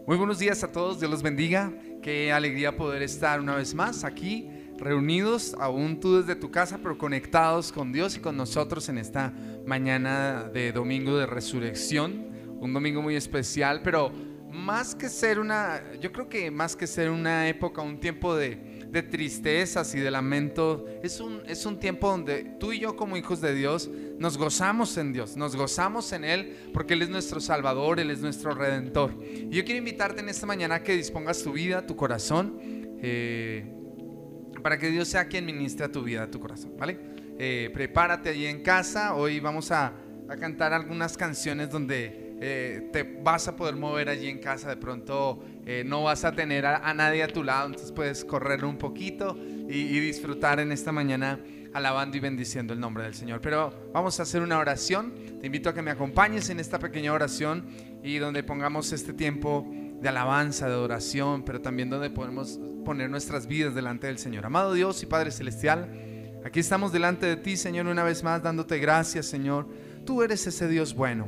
Muy buenos días a todos, Dios los bendiga. Qué alegría poder estar una vez más aquí reunidos, aún tú desde tu casa, pero conectados con Dios y con nosotros en esta mañana de domingo de resurrección. Un domingo muy especial, pero más que ser yo creo que más que ser una época, un tiempo de tristezas y de lamento, es un tiempo donde tú y yo como hijos de Dios nos gozamos en Dios, nos gozamos en Él, porque Él es nuestro Salvador, Él es nuestro Redentor. Y yo quiero invitarte en esta mañana a que dispongas tu vida, tu corazón, para que Dios sea quien ministre a tu vida, a tu corazón, ¿vale? Prepárate allí en casa. Hoy vamos a cantar algunas canciones donde te vas a poder mover allí en casa. De pronto no vas a tener a nadie a tu lado, entonces puedes correr un poquito y disfrutar en esta mañana alabando y bendiciendo el nombre del Señor. Pero vamos a hacer una oración. Te invito a que me acompañes en esta pequeña oración y donde pongamos este tiempo de alabanza, de adoración, pero también donde podemos poner nuestras vidas delante del Señor. Amado Dios y Padre Celestial, aquí estamos delante de ti, Señor, una vez más dándote gracias, Señor. Tú eres ese Dios bueno,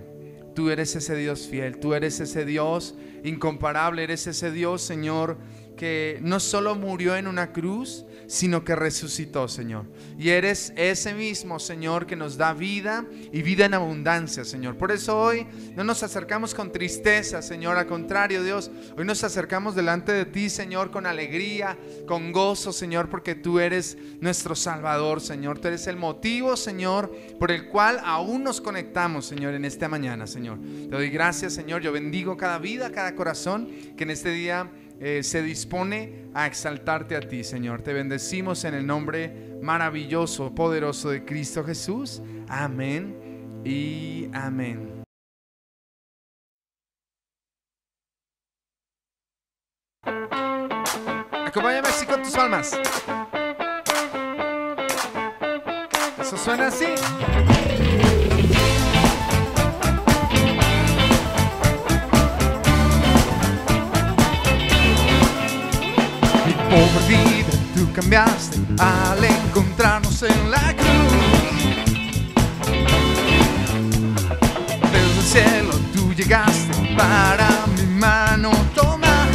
tú eres ese Dios fiel, tú eres ese Dios incomparable, eres ese Dios, Señor, que no solo murió en una cruz, sino que resucitó, Señor. Y eres ese mismo, Señor, que nos da vida y vida en abundancia, Señor. Por eso hoy no nos acercamos con tristeza, Señor. Al contrario, Dios, hoy nos acercamos delante de ti, Señor, con alegría, con gozo, Señor, porque tú eres nuestro Salvador, Señor. Tú eres el motivo, Señor, por el cual aún nos conectamos, Señor, en esta mañana, Señor. Te doy gracias, Señor. Yo bendigo cada vida, cada corazón que en este día se dispone a exaltarte a ti, Señor. Te bendecimos en el nombre maravilloso, poderoso de Cristo Jesús. Amén y amén. Acompáñame así con tus palmas. Eso suena así. Pobre vida, tú cambiaste al encontrarnos en la cruz. Desde el cielo tú llegaste para mi mano tomar.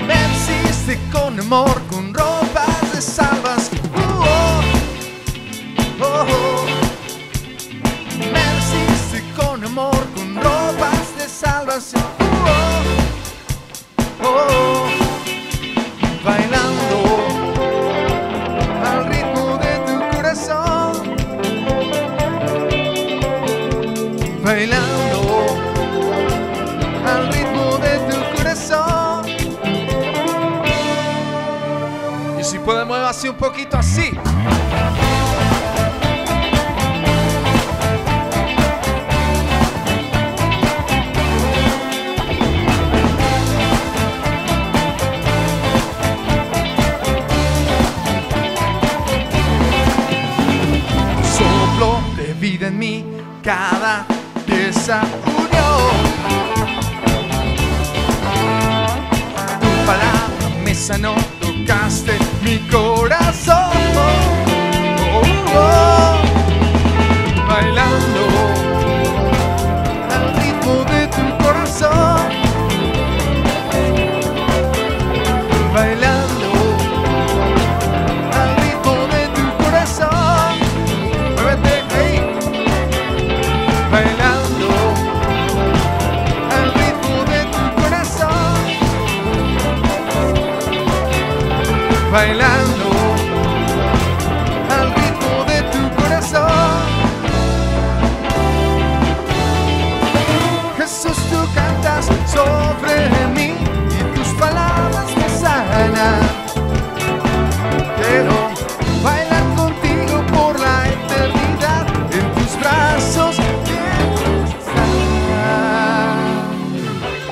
Me hiciste con amor, con ropas de salvación. Me hiciste con amor, con ropas de salvación. Bailando al ritmo de tu corazón, bailando al ritmo de tu corazón. Y si puedes mover así un poquito así. Vida en mí, cada pieza unió. Tu palabra me sanó, tocaste mi corazón. Bailando al ritmo de tu corazón, bailando al ritmo de tu corazón. Muévete ahí. Bailando al ritmo de tu corazón, bailando al ritmo de tu corazón. Jesús, tú cantas sobre mí y tus palabras me sanan. Quiero bailar contigo por la eternidad, en tus brazos.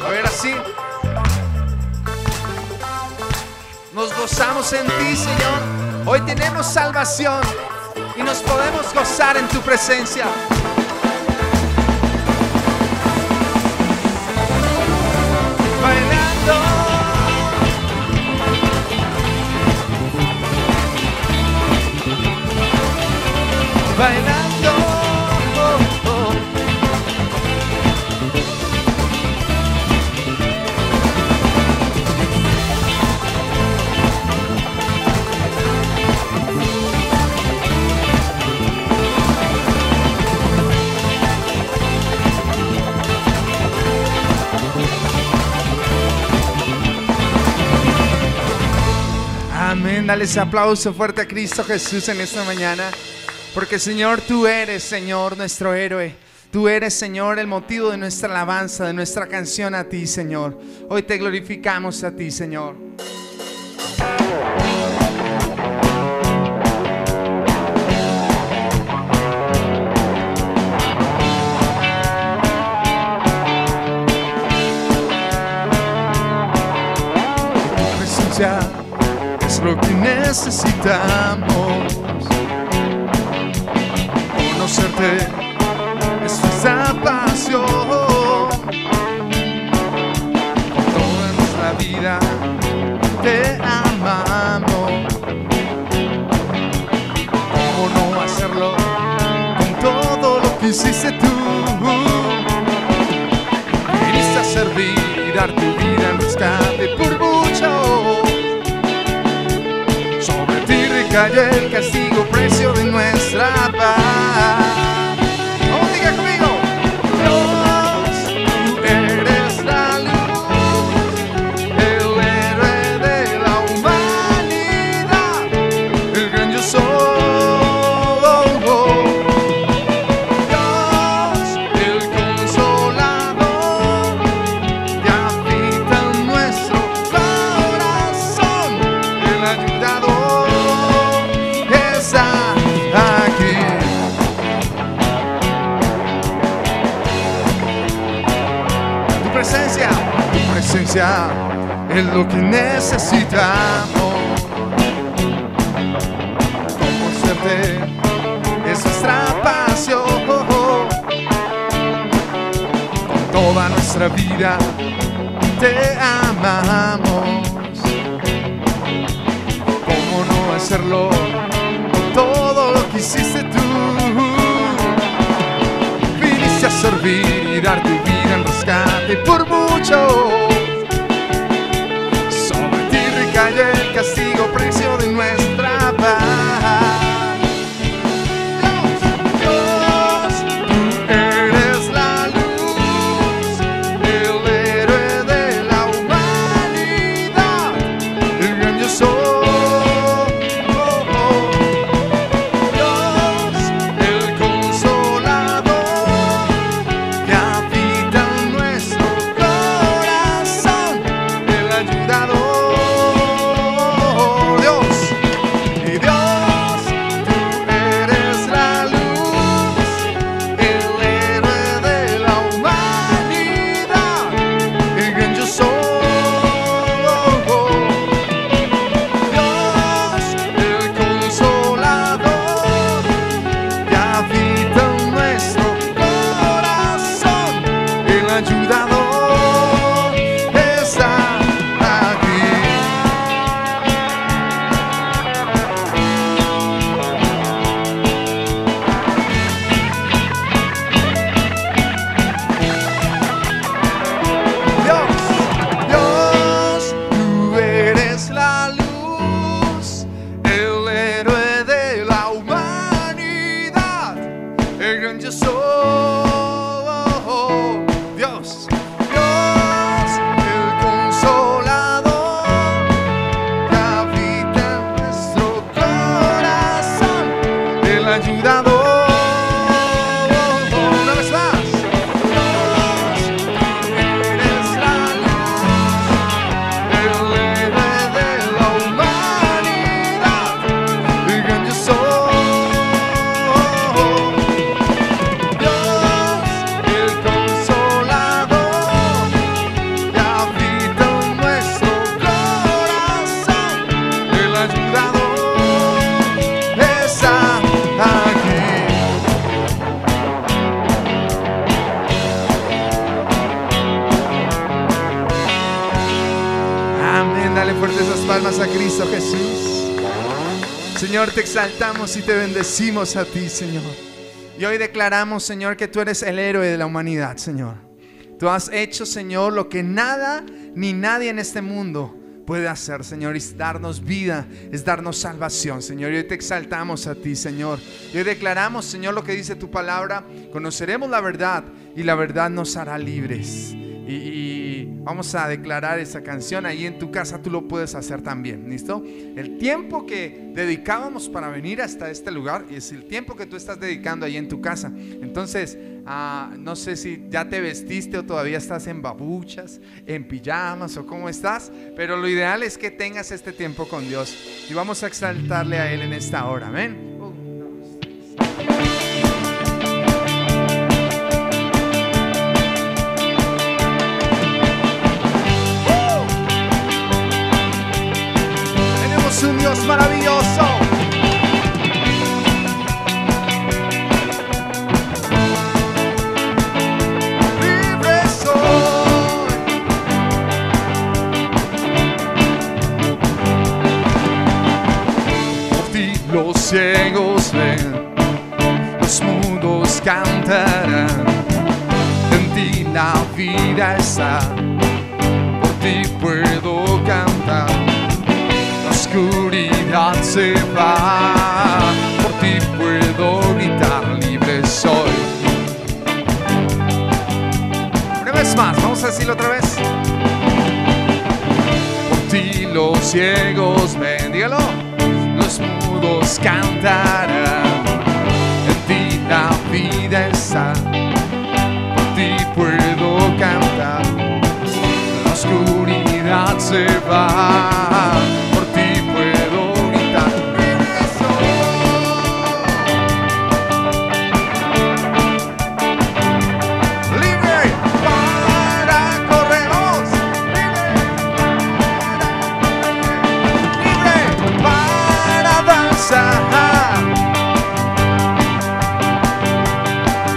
A ver, así. Nos gozamos en ti, Señor. Hoy tenemos salvación y nos podemos gozar en tu presencia. Bailando, bailando. Amén. Dale ese aplauso fuerte a Cristo Jesús en esta mañana. Porque Señor, tú eres, Señor, nuestro héroe. Tú eres, Señor, el motivo de nuestra alabanza, de nuestra canción a ti, Señor. Hoy te glorificamos a ti, Señor. Tu presencia es lo que necesitamos. Conocerte es nuestra pasión. Con toda nuestra vida te amamos. ¿Cómo no hacerlo con todo lo que hiciste tú? Viniste a servir y dar tu vida en rescate por mucho. Sobre ti recayó el castigo, precio de nuestra paz. Vamos, diga conmigo. Dios, tú eres la luz, el héroe de la humanidad, el gran yo soy. Dios, el consolador, que habita en nuestro corazón, el ayudador está aquí. Tu presencia es lo que necesitamos. Conocerte es nuestra pasión. Con toda nuestra vida te amamos. ¿Cómo no hacerlo con todo lo que hiciste tú? Viniste a servir y dar tu vida en rescate por mucho. Sobre ti recayó el castigo, precio de nuestra paz. Dios, tú eres la luz, el héroe de la humanidad, el gran yo soy. Dios, el consolador, que habita en nuestro corazón, el ayudador. Dios, y Dios, tú eres la luz, el héroe de la humanidad, el gran yo soy. Dios, el consolador, que habita en nuestro corazón, el ayudador está aquí. Dios, tú eres la luz, el héroe de la humanidad, el gran yo soy. Dios, el consolador, que habita en nuestro corazón, el ayudador. Una vez más. Dios, tú eres la luz, el héroe de la humanidad, el gran yo soy. Dios, el consolador, que habita en nuestro corazón, el ayudador está aquí. Amén. Dale fuerte esas palmas a Cristo Jesús. Señor, te exaltamos y te bendecimos a ti, Señor. Y hoy declaramos, Señor, que tú eres el héroe de la humanidad, Señor. Tú has hecho, Señor, lo que nada ni nadie en este mundo puede hacer, Señor, es darnos vida, es darnos salvación, Señor. Y hoy te exaltamos a ti, Señor. Y hoy declaramos, Señor, lo que dice tu palabra: conoceremos la verdad y la verdad nos hará libres. Y vamos a declarar esa canción. Ahí en tu casa tú lo puedes hacer también, ¿listo? El tiempo que dedicábamos para venir hasta este lugar es el tiempo que tú estás dedicando ahí en tu casa. Entonces, no sé si ya te vestiste o todavía estás en babuchas, en pijamas o cómo estás, pero lo ideal es que tengas este tiempo con Dios y vamos a exaltarle a Él en esta hora. Amén. Tenemos un Dios maravilloso. Los ciegos ven, los mudos cantarán, en ti la vida está, por ti puedo cantar, la oscuridad se va, por ti puedo gritar, libre soy. Una vez más, vamos a decirlo otra vez. Por ti los ciegos ven, dígalo. Los mudos cantarán, en ti la vida está, por ti puedo cantar, la oscuridad se va, por ti puedo gritar, libre soy. Libre para corrernos, libre para danzar,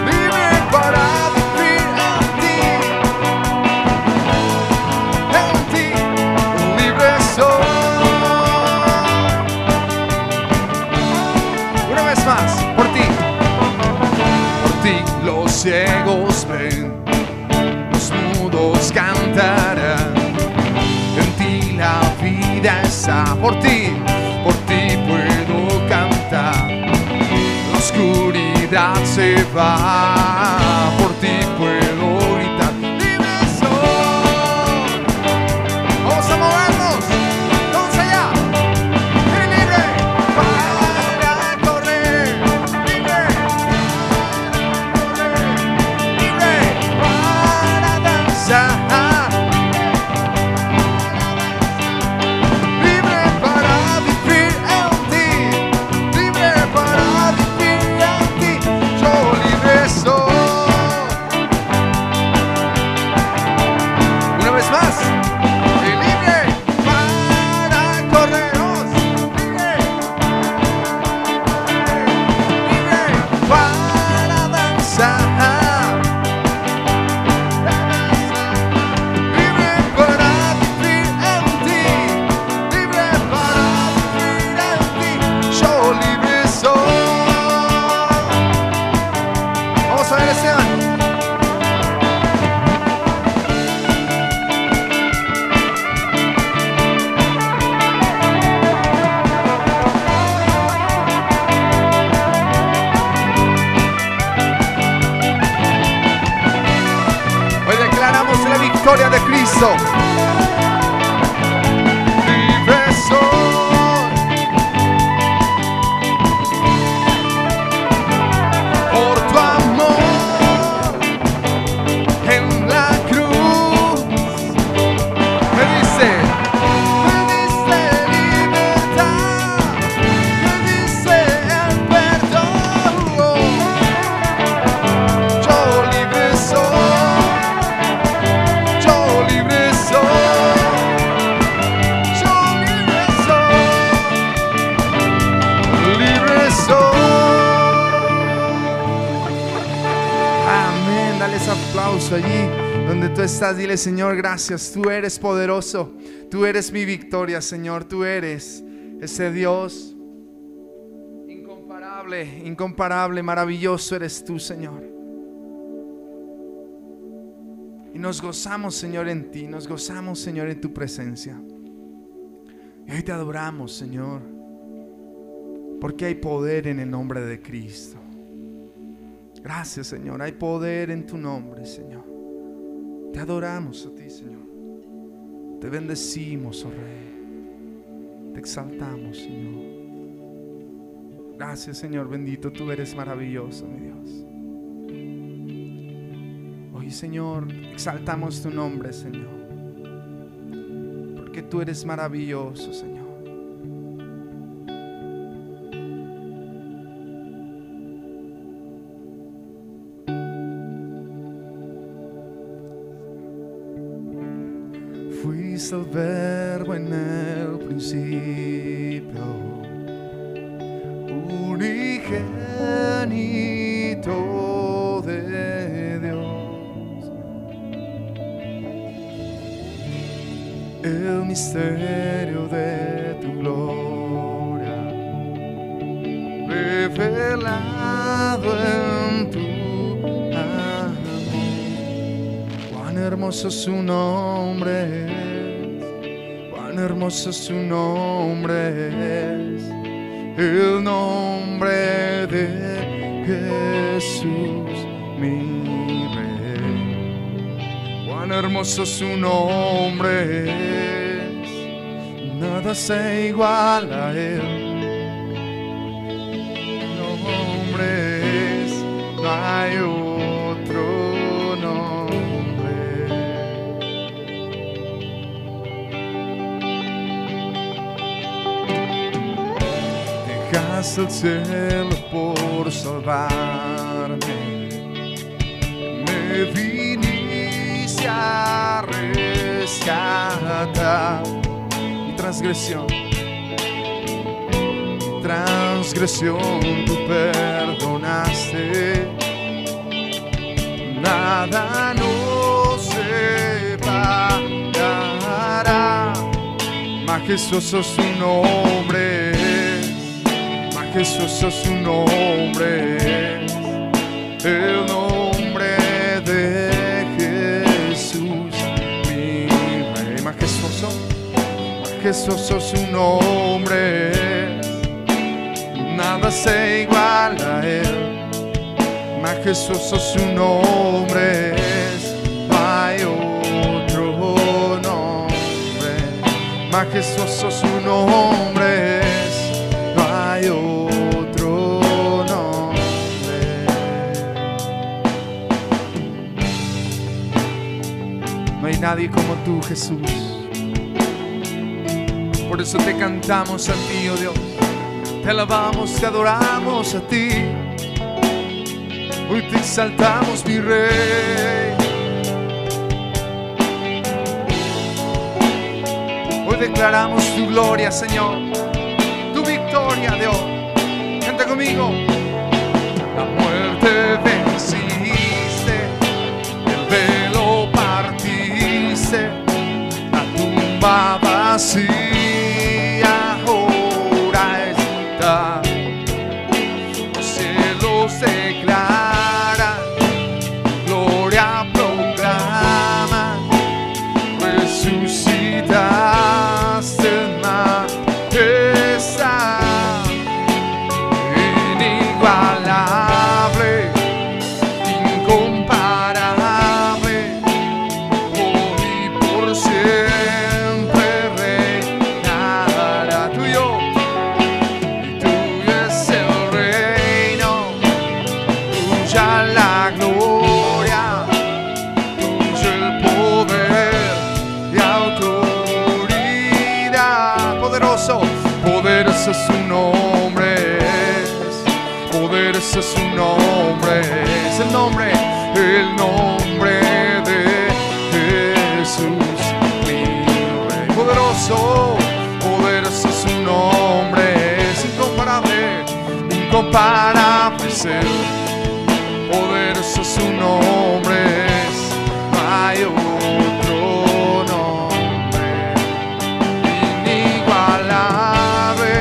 libre para vivir en ti, libre soy. Una vez más, por ti los ciegos ven, los mudos cantarán, en ti la vida está, por ti puedo cantar, la oscuridad se va, por ti puedo gritar, libre soy. Vamos a movernos, vamos allá, libre para correr, libre para danzar. Victoria de Cristo. Libre soy por tu amor en la cruz. Me diste libertad, me diste el perdón. Yo libre soy. Aplauso allí donde tú estás, dile: Señor, gracias, tú eres poderoso, tú eres mi victoria, Señor, tú eres ese Dios incomparable, incomparable, maravilloso eres tú, Señor. Y nos gozamos, Señor, en ti, nos gozamos, Señor, en tu presencia. Y hoy te adoramos, Señor, porque hay poder en el nombre de Cristo. Gracias, Señor, hay poder en tu nombre, Señor. Te adoramos a ti, Señor. Te bendecimos, oh Rey. Te exaltamos, Señor. Gracias, Señor bendito. Tú eres maravilloso, mi Dios. Hoy, Señor, exaltamos tu nombre, Señor, porque tú eres maravilloso, Señor. Fuiste el verbo en el principio, unigénito de Dios. El misterio de tu gloria revelado en tu amor. Cuán hermoso es su nombre, cuán hermoso es su nombre es. El nombre de Jesús, mi Rey. Cuán hermoso su nombre es, nada se iguala a él. Nombre es, no hay otro nombre. Dejaste el cielo por salvarme, me viniste a rescatar. Mi transgresión tú perdonaste. Nada nos separará. Majestuoso su nombre, majestuoso su nombre, el nombre de Jesús, mi Rey. Majestuoso, majestuoso su nombre, nada se iguala a él. Majestuoso su nombre es, no hay otro nombre. Majestuoso su nombre es, no hay otro nombre. No hay nadie como tú, Jesús. Por eso te cantamos a ti, oh Dios. Te alabamos, te adoramos a ti. Hoy te exaltamos, mi Rey. Hoy declaramos tu gloria, Señor, tu victoria, Dios. Canta conmigo. La muerte venciste, el velo partiste, la tumba vacía ahora está. Los cielos declaran, gloria proclaman, resucitaste en majestad, inigualable, incomparable, hoy y por siempre reinará. Tuyo es el reino, tuya la gloria, tuyo el poder y autoridad. Poderoso, poderoso es su nombre, poderoso es su nombre, es el nombre de Jesús, mi Rey. Poderoso, poderoso es su nombre, es incomparable, incomparable es él. Poderoso es su nombre, no hay otro nombre. Inigualable,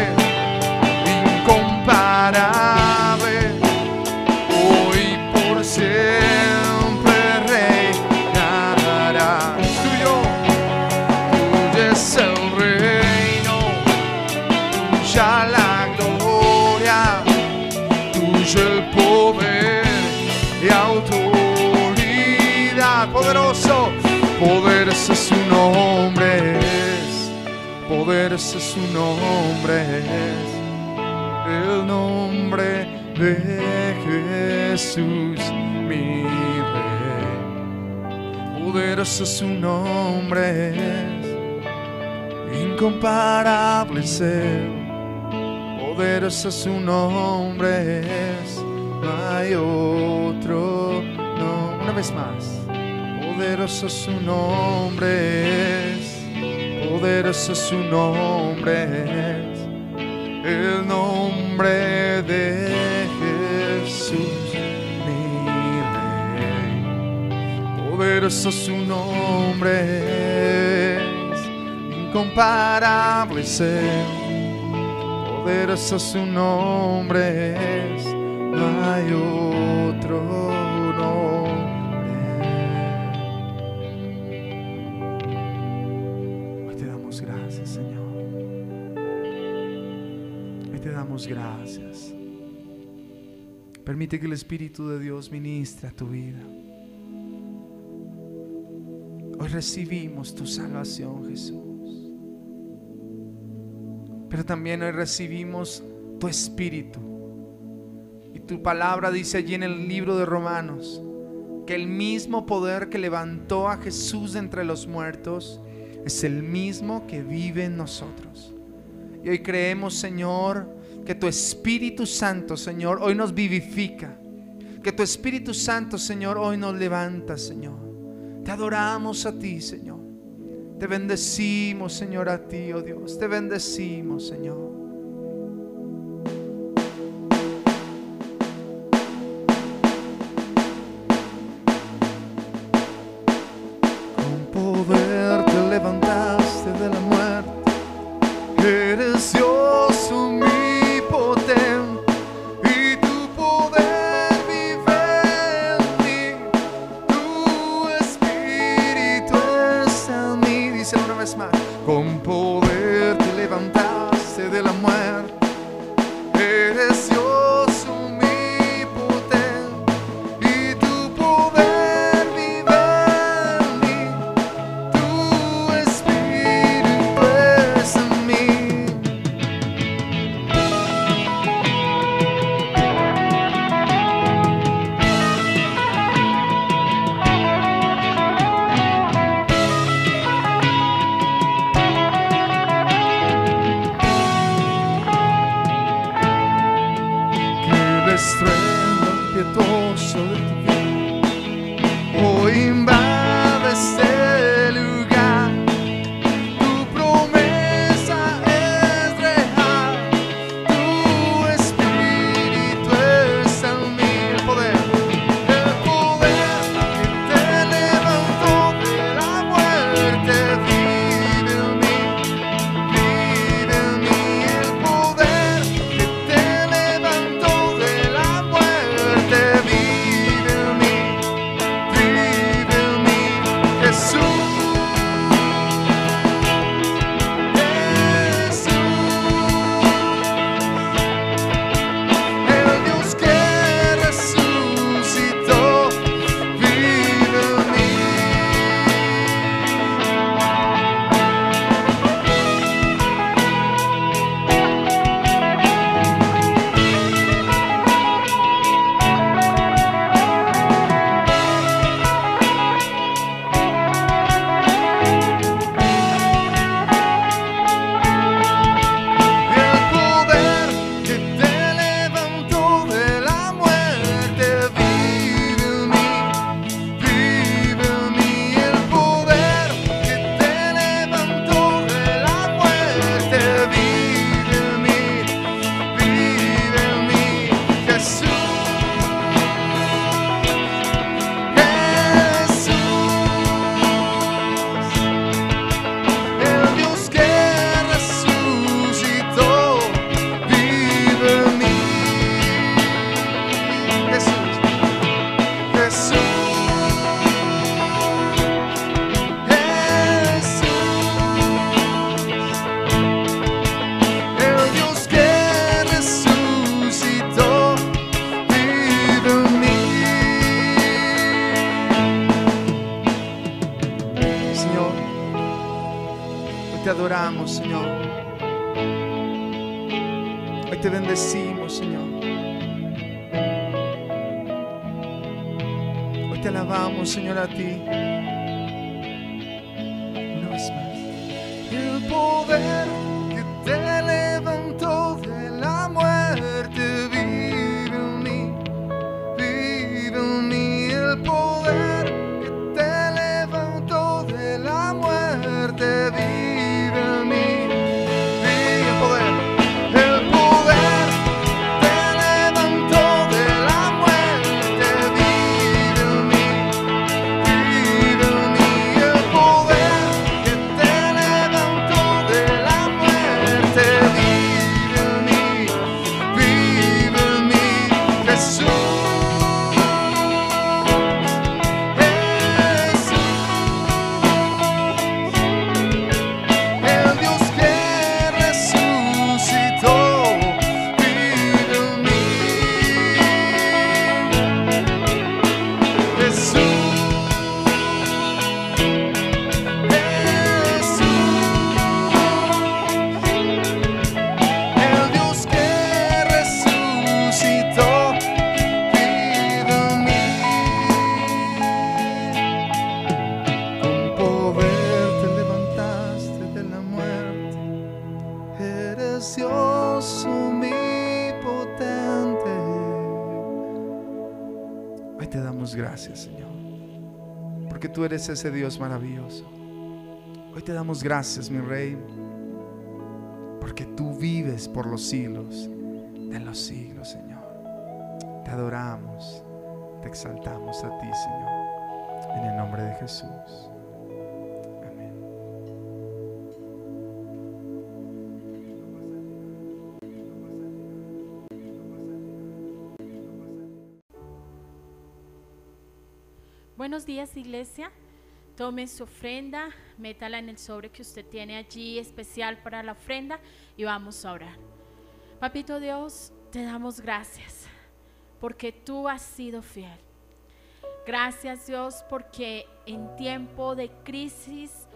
incomparable, hoy por siempre reinará. Tuyo es el reino, tuya la gloria, tuyo el poder y autoridad. Poderoso su nombre es, el nombre de Jesús, mi Rey. Poderoso su nombre es, incomparable es Él. Poderoso su nombre es, no hay otro, no. Una vez más. Poderoso su nombre es, poderoso su nombre es, el nombre de Jesús, mi Rey. Poderoso su nombre es, incomparable es Él. Poderoso su nombre es, no hay otro nombre. Hoy te damos gracias, Señor. Hoy te damos gracias. Permite que el Espíritu de Dios ministre a tu vida. Hoy recibimos tu salvación, Jesús. Pero también hoy recibimos tu Espíritu. Y tu palabra dice allí en el libro de Romanos que el mismo poder que levantó a Jesús de entre los muertos es el mismo que vive en nosotros. Y hoy creemos, Señor, que tu Espíritu Santo, Señor, hoy nos vivifica. Que tu Espíritu Santo, Señor, hoy nos levanta, Señor. Te adoramos a ti, Señor. Te bendecimos, Señor, a ti, oh Dios. Te bendecimos, Señor. Con poder te levantaste de la muerte. Eres Dios omnipotente y tu poder vive en mí. Tu Espíritu está en mí. Dice una vez más. Con poder te levantaste de la Señor. Hoy te bendecimos, Señor. Hoy te alabamos, Señor, a ti. Una vez más. El poder que te levantó de la muerte vive en mí, vive en mí. El poder que te levantó de la muerte vive en mí, vive el poder. El poder te levantó de la muerte vive en mí, vive en mí. El poder que te levantó de la muerte vive en mí, vive en mí. Jesús. El Dios que resucitó vive en mí. Jesús, el Dios que resucitó vive en mí. Con poder te levantaste de la muerte. Eres Dios omnipotente. Hoy te damos gracias, Señor, porque tú eres ese Dios maravilloso. Hoy te damos gracias, mi Rey, porque tú vives por los siglos de los siglos, Señor. Te adoramos, te exaltamos a ti, Señor, en el nombre de Jesús. Amén. Buenos días, iglesia. Tome su ofrenda, métala en el sobre que usted tiene allí especial para la ofrenda y vamos a orar. Papito Dios, te damos gracias porque tú has sido fiel. Gracias, Dios, porque en tiempo de crisis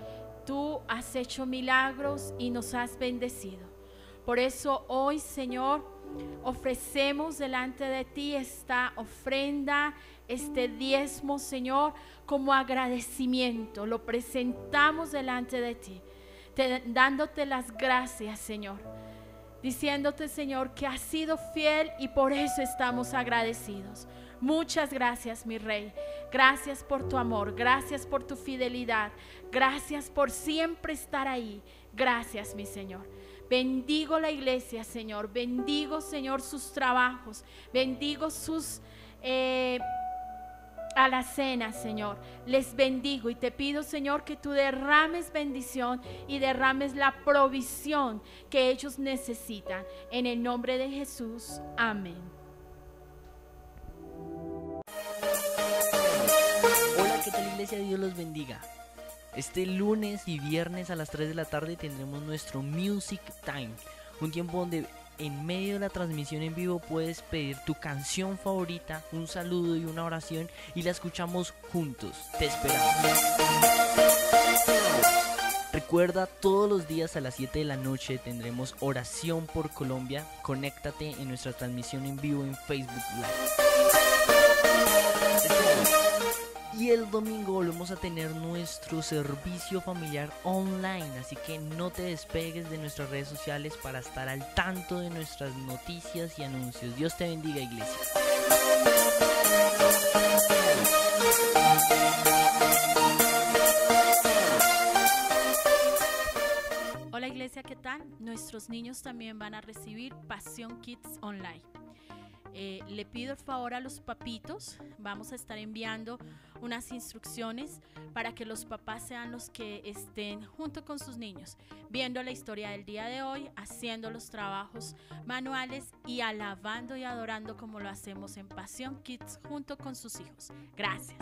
tú has hecho milagros y nos has bendecido. Por eso hoy, Señor, ofrecemos delante de ti esta ofrenda, este diezmo, Señor, como agradecimiento. Lo presentamos delante de ti, dándote las gracias, Señor, diciéndote, Señor, que has sido fiel y por eso estamos agradecidos. Muchas gracias, mi Rey. Gracias por tu amor, gracias por tu fidelidad, gracias por siempre estar ahí. Gracias, mi Señor. Bendigo la iglesia, Señor. Bendigo, Señor, sus trabajos. Bendigo sus alacenas, Señor. Les bendigo y te pido, Señor, que tú derrames bendición y derrames la provisión que ellos necesitan. En el nombre de Jesús. Amén. Hola, ¿qué tal, iglesia? Dios los bendiga. Este lunes y viernes a las 3 de la tarde tendremos nuestro Music Time, un tiempo donde en medio de la transmisión en vivo puedes pedir tu canción favorita, un saludo y una oración y la escuchamos juntos. Te esperamos. Recuerda, todos los días a las 7 de la noche tendremos oración por Colombia. Conéctate en nuestra transmisión en vivo en Facebook Live. Y el domingo volvemos a tener nuestro servicio familiar online, así que no te despegues de nuestras redes sociales para estar al tanto de nuestras noticias y anuncios. Dios te bendiga, iglesia. Hola, iglesia, ¿qué tal? Nuestros niños también van a recibir Pasión Kids Online. Le pido el favor a los papitos, vamos a estar enviando unas instrucciones para que los papás sean los que estén junto con sus niños, viendo la historia del día de hoy, haciendo los trabajos manuales y alabando y adorando como lo hacemos en Pasión Kids junto con sus hijos. Gracias.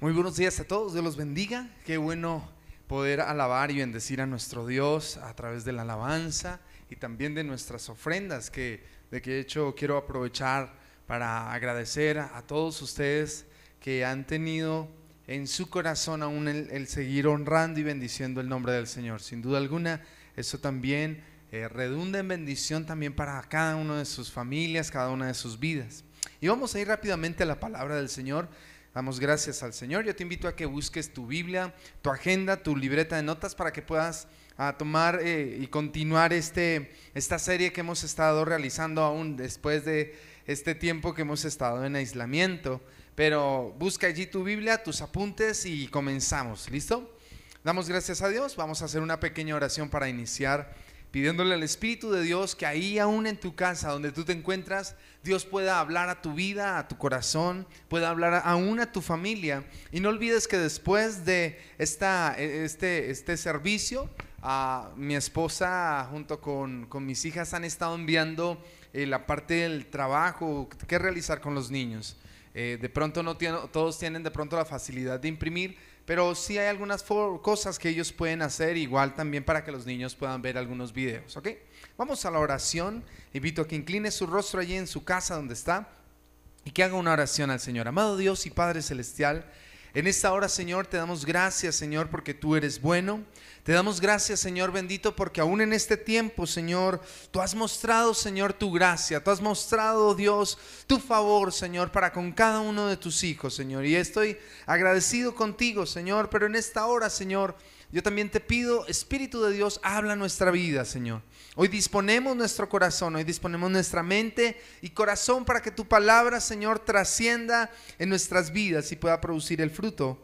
Muy buenos días a todos, Dios los bendiga. Qué bueno poder alabar y bendecir a nuestro Dios a través de la alabanza y también de nuestras ofrendas, que de hecho quiero aprovechar para agradecer a todos ustedes que han tenido en su corazón aún el seguir honrando y bendiciendo el nombre del Señor. Sin duda alguna, eso también redunda en bendición también para cada uno de sus familias, cada una de sus vidas. Y vamos a ir rápidamente a la palabra del Señor. Damos gracias al Señor. Yo te invito a que busques tu Biblia, tu agenda, tu libreta de notas para que puedas tomar y continuar esta serie que hemos estado realizando aún después de este tiempo que hemos estado en aislamiento. Pero busca allí tu Biblia, tus apuntes y comenzamos. ¿Listo? Damos gracias a Dios. Vamos a hacer una pequeña oración para iniciar, pidiéndole al Espíritu de Dios que ahí aún en tu casa donde tú te encuentras, Dios pueda hablar a tu vida, a tu corazón, pueda hablar aún a tu familia. Y no olvides que después de este servicio, mi esposa junto con mis hijas han estado enviando la parte del trabajo que realizar con los niños. De pronto no todos tienen de pronto la facilidad de imprimir, pero sí hay algunas cosas que ellos pueden hacer, igual también para que los niños puedan ver algunos videos, ¿ok? Vamos a la oración. Invito a que incline su rostro allí en su casa donde está y que haga una oración al Señor. Amado Dios y Padre Celestial, en esta hora, Señor, te damos gracias, Señor, porque tú eres bueno. Te damos gracias, Señor bendito, porque aún en este tiempo, Señor, tú has mostrado, Señor, tu gracia. Tú has mostrado, Dios, tu favor, Señor, para con cada uno de tus hijos, Señor. Y estoy agradecido contigo, Señor, pero en esta hora, Señor, yo también te pido, Espíritu de Dios, habla nuestra vida, Señor. Hoy disponemos nuestro corazón, hoy disponemos nuestra mente y corazón para que tu palabra, Señor, trascienda en nuestras vidas y pueda producir el fruto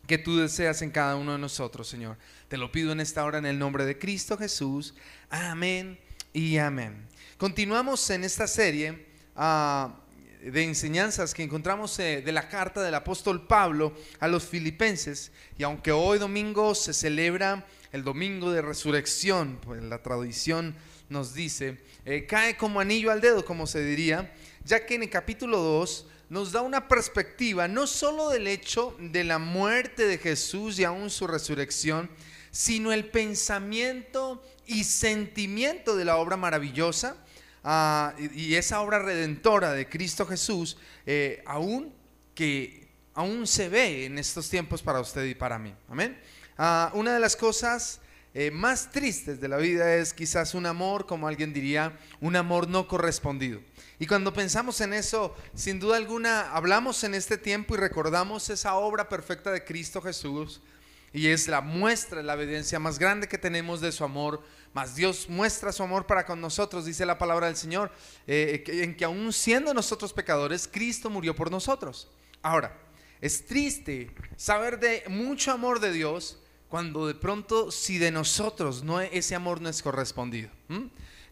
que tú deseas en cada uno de nosotros, Señor. Te lo pido en esta hora en el nombre de Cristo Jesús. Amén y amén. Continuamos en esta serie de enseñanzas que encontramos de la carta del apóstol Pablo a los filipenses. Y aunque hoy domingo se celebra el domingo de resurrección, pues la tradición nos dice, cae como anillo al dedo, como se diría, ya que en el capítulo 2 nos da una perspectiva no solo del hecho de la muerte de Jesús y aún su resurrección, sino el pensamiento y sentimiento de la obra maravillosa y esa obra redentora de Cristo Jesús, aún se ve en estos tiempos para usted y para mí. Amén. Una de las cosas más tristes de la vida es quizás un amor, como alguien diría, un amor no correspondido. Y cuando pensamos en eso, sin duda alguna, hablamos en este tiempo y recordamos esa obra perfecta de Cristo Jesús. Y es la muestra, la evidencia más grande que tenemos de su amor. Mas Dios muestra su amor para con nosotros, dice la palabra del Señor, en que aún siendo nosotros pecadores, Cristo murió por nosotros. Ahora, es triste saber de mucho amor de Dios cuando de pronto si de nosotros ese amor no es correspondido.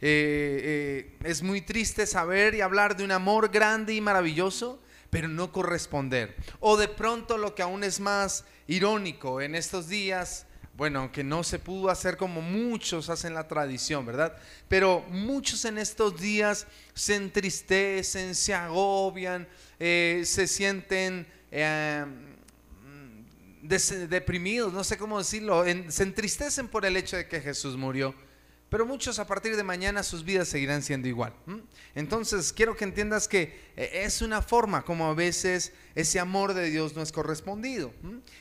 Es muy triste saber y hablar de un amor grande y maravilloso, pero no corresponder. O de pronto lo que aún es más irónico en estos días, bueno, que no se pudo hacer como muchos hacen la tradición, ¿verdad? Pero muchos en estos días se entristecen, se agobian, se sienten deprimidos, no sé cómo decirlo, se entristecen por el hecho de que Jesús murió. Pero muchos a partir de mañana sus vidas seguirán siendo igual. Entonces quiero que entiendas que es una forma como a veces ese amor de Dios no es correspondido.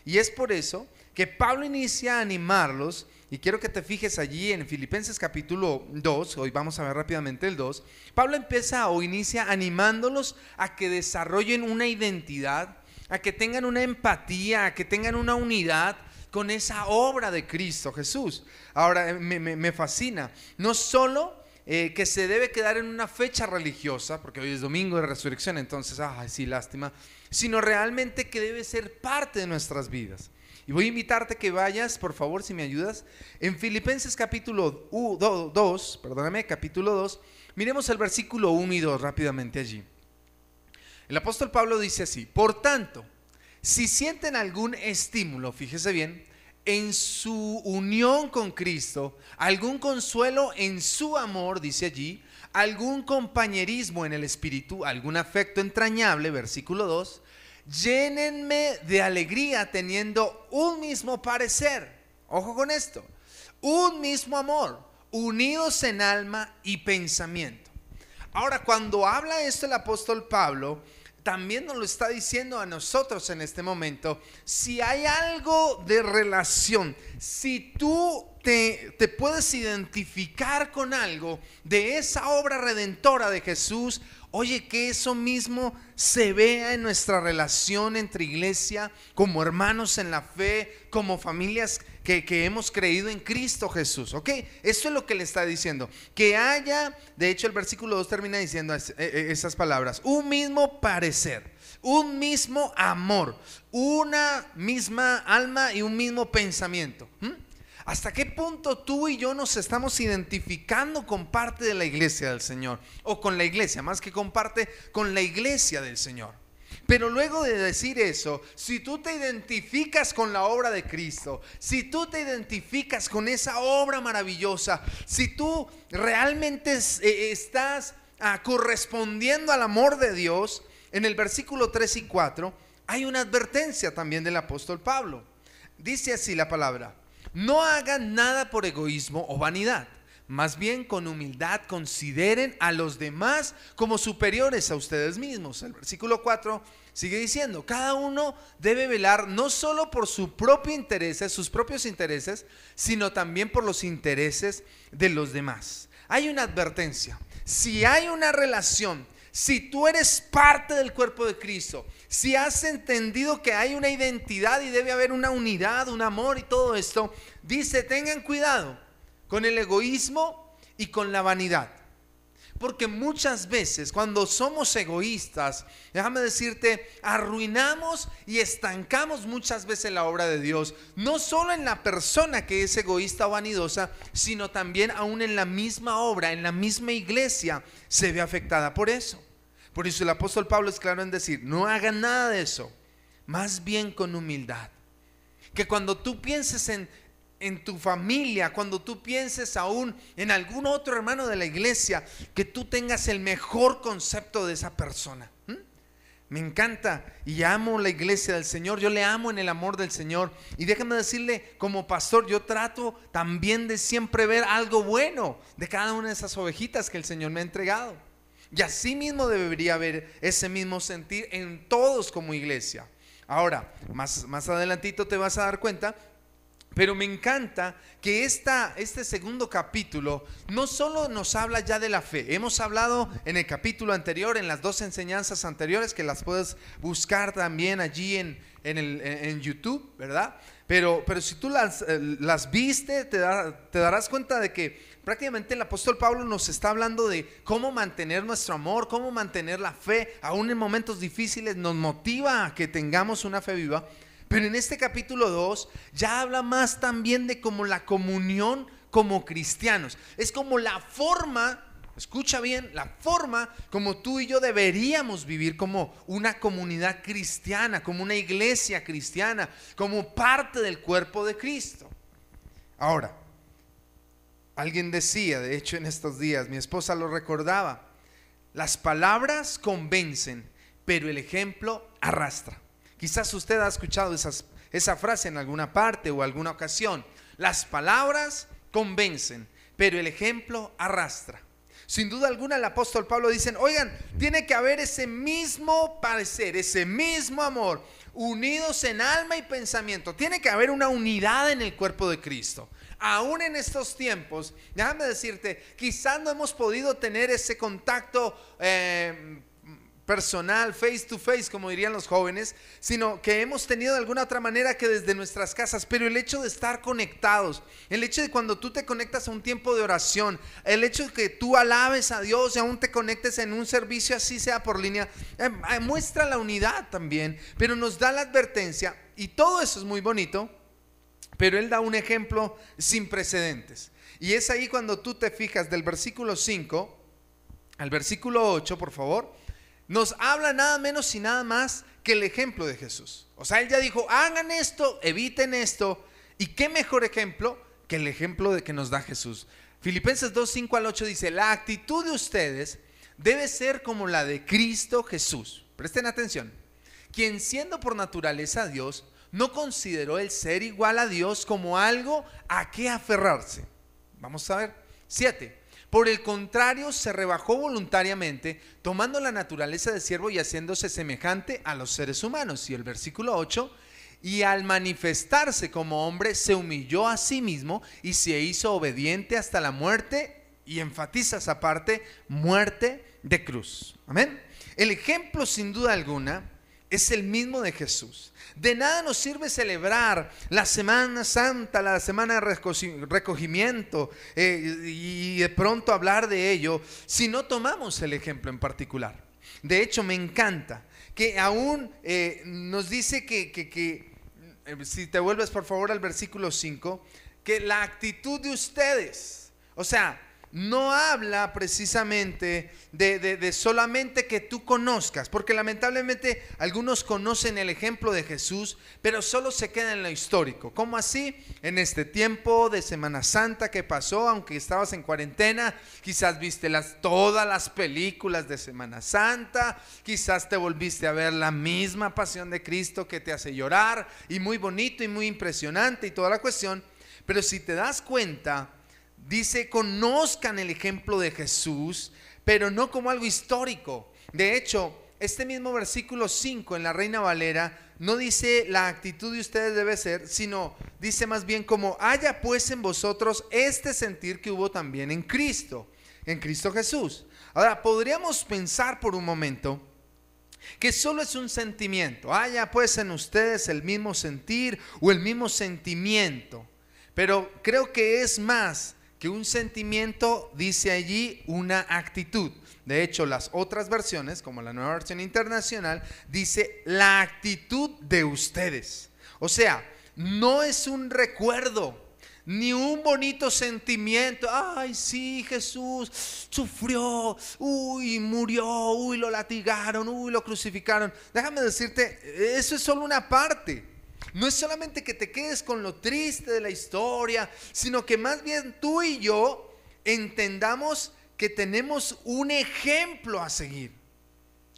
Y es por eso que Pablo inicia a animarlos. Y quiero que te fijes allí en Filipenses capítulo 2, hoy vamos a ver rápidamente el 2. Pablo empieza o inicia animándolos a que desarrollen una identidad, a que tengan una empatía, a que tengan una unidad con esa obra de Cristo Jesús. Ahora me fascina, no solo que se debe quedar en una fecha religiosa, porque hoy es domingo de resurrección, entonces, ay sí, lástima, sino realmente que debe ser parte de nuestras vidas. Y voy a invitarte que vayas, por favor, si me ayudas, en Filipenses capítulo 2, capítulo 2, miremos el versículo 1 y 2 rápidamente allí. El apóstol Pablo dice así: por tanto, si sienten algún estímulo, fíjese bien, en su unión con Cristo, algún consuelo en su amor, dice allí, algún compañerismo en el espíritu, algún afecto entrañable, versículo 2, llénenme de alegría teniendo un mismo parecer. Ojo con esto, un mismo amor, unidos en alma y pensamiento. Ahora, cuando habla esto el apóstol Pablo, también nos lo está diciendo a nosotros en este momento. Si hay algo de relación, si tú te puedes identificar con algo de esa obra redentora de Jesús, oye, que eso mismo se vea en nuestra relación entre iglesia, como hermanos en la fe, como familias que hemos creído en Cristo Jesús, ¿ok? Eso es lo que le está diciendo. Que haya, de hecho el versículo 2 termina diciendo esas palabras: un mismo parecer, un mismo amor, una misma alma y un mismo pensamiento. ¿Hasta qué punto tú y yo nos estamos identificando con parte de la iglesia del Señor? O con la iglesia, más que con parte, con la iglesia del Señor. Pero luego de decir eso, si tú te identificas con la obra de Cristo, si tú te identificas con esa obra maravillosa, si tú realmente estás correspondiendo al amor de Dios, en el versículo 3 y 4 hay una advertencia también del apóstol Pablo. Dice así la palabra: no hagan nada por egoísmo o vanidad, más bien con humildad consideren a los demás como superiores a ustedes mismos. El versículo 4 sigue diciendo: cada uno debe velar no solo por sus propios intereses, sino también por los intereses de los demás. Hay una advertencia. Si hay una relación, si tú eres parte del cuerpo de Cristo, si has entendido que hay una identidad y debe haber una unidad, un amor y todo esto, dice: tengan cuidado con el egoísmo y con la vanidad. Porque muchas veces cuando somos egoístas, déjame decirte, arruinamos y estancamos muchas veces la obra de Dios. No solo en la persona que es egoísta o vanidosa, sino también aún en la misma obra, en la misma iglesia se ve afectada por eso. Por eso el apóstol Pablo es claro en decir: no hagan nada de eso, más bien con humildad. Que cuando tú pienses en tu familia, cuando tú pienses aún en algún otro hermano de la iglesia, que tú tengas el mejor concepto de esa persona. Me encanta y amo la iglesia del Señor, yo le amo en el amor del Señor. Y déjame decirle, como pastor, yo trato también de siempre ver algo bueno de cada una de esas ovejitas que el Señor me ha entregado. Y así mismo debería haber ese mismo sentir en todos como iglesia. Ahora, más adelantito te vas a dar cuenta. Pero me encanta que este segundo capítulo no solo nos habla ya de la fe. Hemos hablado en el capítulo anterior, en las dos enseñanzas anteriores, que las puedes buscar también allí en YouTube, ¿verdad? Pero si tú las viste, te darás cuenta de que prácticamente el apóstol Pablo nos está hablando de cómo mantener nuestro amor, cómo mantener la fe, aún en momentos difíciles. Nos motiva a que tengamos una fe viva. Pero en este capítulo 2 ya habla más también de como la comunión como cristianos. Es como la forma, escucha bien, la forma como tú y yo deberíamos vivir como una comunidad cristiana, como una iglesia cristiana, como parte del cuerpo de Cristo. Ahora, alguien decía, de hecho en estos días, mi esposa lo recordaba: las palabras convencen, pero el ejemplo arrastra. Quizás usted ha escuchado esa frase en alguna parte o alguna ocasión. Las palabras convencen, pero el ejemplo arrastra. Sin duda alguna el apóstol Pablo dice: oigan, tiene que haber ese mismo parecer, ese mismo amor, unidos en alma y pensamiento. Tiene que haber una unidad en el cuerpo de Cristo. Aún en estos tiempos, déjame decirte, quizás no hemos podido tener ese contacto personal, face to face, como dirían los jóvenes, sino que hemos tenido de alguna otra manera que desde nuestras casas. Pero el hecho de estar conectados, el hecho de cuando tú te conectas a un tiempo de oración, el hecho de que tú alabes a Dios y aún te conectes en un servicio, así sea por línea, muestra la unidad también, pero nos da la advertencia. Y todo eso es muy bonito, pero él da un ejemplo sin precedentes. Y es ahí cuando tú te fijas del versículo 5 al versículo 8, por favor. Nos habla nada menos y nada más que el ejemplo de Jesús. O sea, él ya dijo: hagan esto, eviten esto. Y qué mejor ejemplo que el ejemplo de que nos da Jesús. Filipenses 2, 5 al 8 dice: la actitud de ustedes debe ser como la de Cristo Jesús. Presten atención. Quien, siendo por naturaleza Dios, no consideró el ser igual a Dios como algo a qué aferrarse. Vamos a ver. 7. Por el contrario, se rebajó voluntariamente, tomando la naturaleza de siervo y haciéndose semejante a los seres humanos. Y el versículo 8, y al manifestarse como hombre, se humilló a sí mismo y se hizo obediente hasta la muerte, y enfatiza esa parte, muerte de cruz. Amén. El ejemplo, sin duda alguna, es el mismo de Jesús. De nada nos sirve celebrar la Semana Santa, la semana de recogimiento, y de pronto hablar de ello, si no tomamos el ejemplo en particular. De hecho, me encanta que aún nos dice que si te vuelves por favor al versículo 5, que la actitud de ustedes, o sea, no habla precisamente de solamente que tú conozcas, porque lamentablemente algunos conocen el ejemplo de Jesús, pero solo se queda en lo histórico. ¿Cómo así? En este tiempo de Semana Santa que pasó, aunque estabas en cuarentena, quizás viste todas las películas de Semana Santa, quizás te volviste a ver la misma Pasión de Cristo que te hace llorar, y muy bonito y muy impresionante y toda la cuestión, pero si te das cuenta, dice, conozcan el ejemplo de Jesús, pero no como algo histórico. De hecho, este mismo versículo 5 en la Reina Valera no dice la actitud de ustedes debe ser, sino dice más bien como haya pues en vosotros este sentir que hubo también en Cristo Jesús. Ahora, podríamos pensar por un momento que solo es un sentimiento, haya pues en ustedes el mismo sentir o el mismo sentimiento, pero creo que es más que un sentimiento, dice allí una actitud. De hecho, las otras versiones, como la Nueva Versión Internacional, dice la actitud de ustedes. O sea, no es un recuerdo, ni un bonito sentimiento. Ay, sí, Jesús sufrió, uy, murió, uy, lo latigaron, uy, lo crucificaron. Déjame decirte, eso es solo una parte. No es solamente que te quedes con lo triste de la historia, sino que más bien tú y yo entendamos que tenemos un ejemplo a seguir.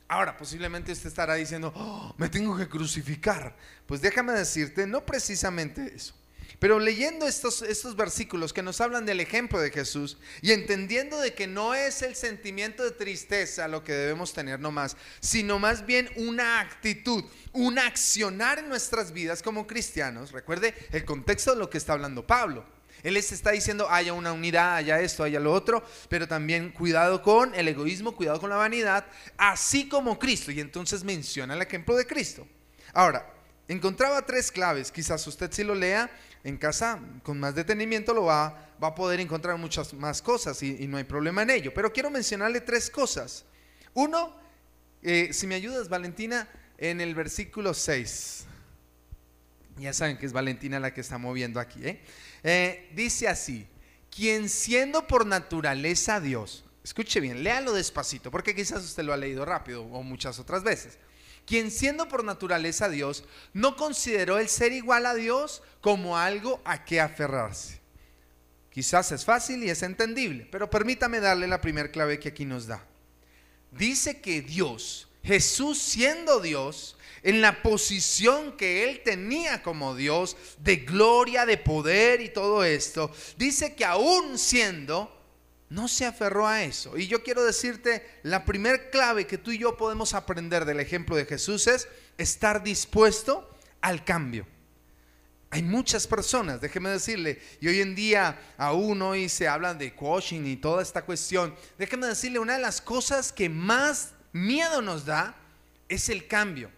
Ahora, posiblemente usted estará diciendo, me tengo que crucificar. Pues déjame decirte, no precisamente eso. Pero leyendo estos versículos que nos hablan del ejemplo de Jesús y entendiendo de que no es el sentimiento de tristeza lo que debemos tener nomás, sino más bien una actitud, un accionar en nuestras vidas como cristianos. Recuerde el contexto de lo que está hablando Pablo. Él les está diciendo haya una unidad, haya esto, haya lo otro, pero también cuidado con el egoísmo, cuidado con la vanidad, así como Cristo. Y entonces menciona el ejemplo de Cristo. Ahora, encontraba 3 claves, quizás usted si lo lea en casa con más detenimiento lo va a poder encontrar muchas más cosas y no hay problema en ello, pero quiero mencionarle 3 cosas. Uno, si me ayudas Valentina, en el versículo 6, ya saben que es Valentina la que está moviendo aquí, dice así, quien siendo por naturaleza Dios, escuche bien, léalo despacito porque quizás usted lo ha leído rápido o muchas otras veces. Quien siendo por naturaleza Dios, no consideró el ser igual a Dios como algo a que aferrarse. Quizás es fácil y es entendible, pero permítame darle la primera clave que aquí nos da. Dice que Dios, Jesús siendo Dios, en la posición que Él tenía como Dios, de gloria, de poder y todo esto, dice que aún siendo, no se aferró a eso. Y yo quiero decirte, la primer clave que tú y yo podemos aprender del ejemplo de Jesús es estar dispuesto al cambio. Hay muchas personas, déjeme decirle, y hoy en día aún hoy se habla de coaching y toda esta cuestión. Déjeme decirle, una de las cosas que más miedo nos da es el cambio.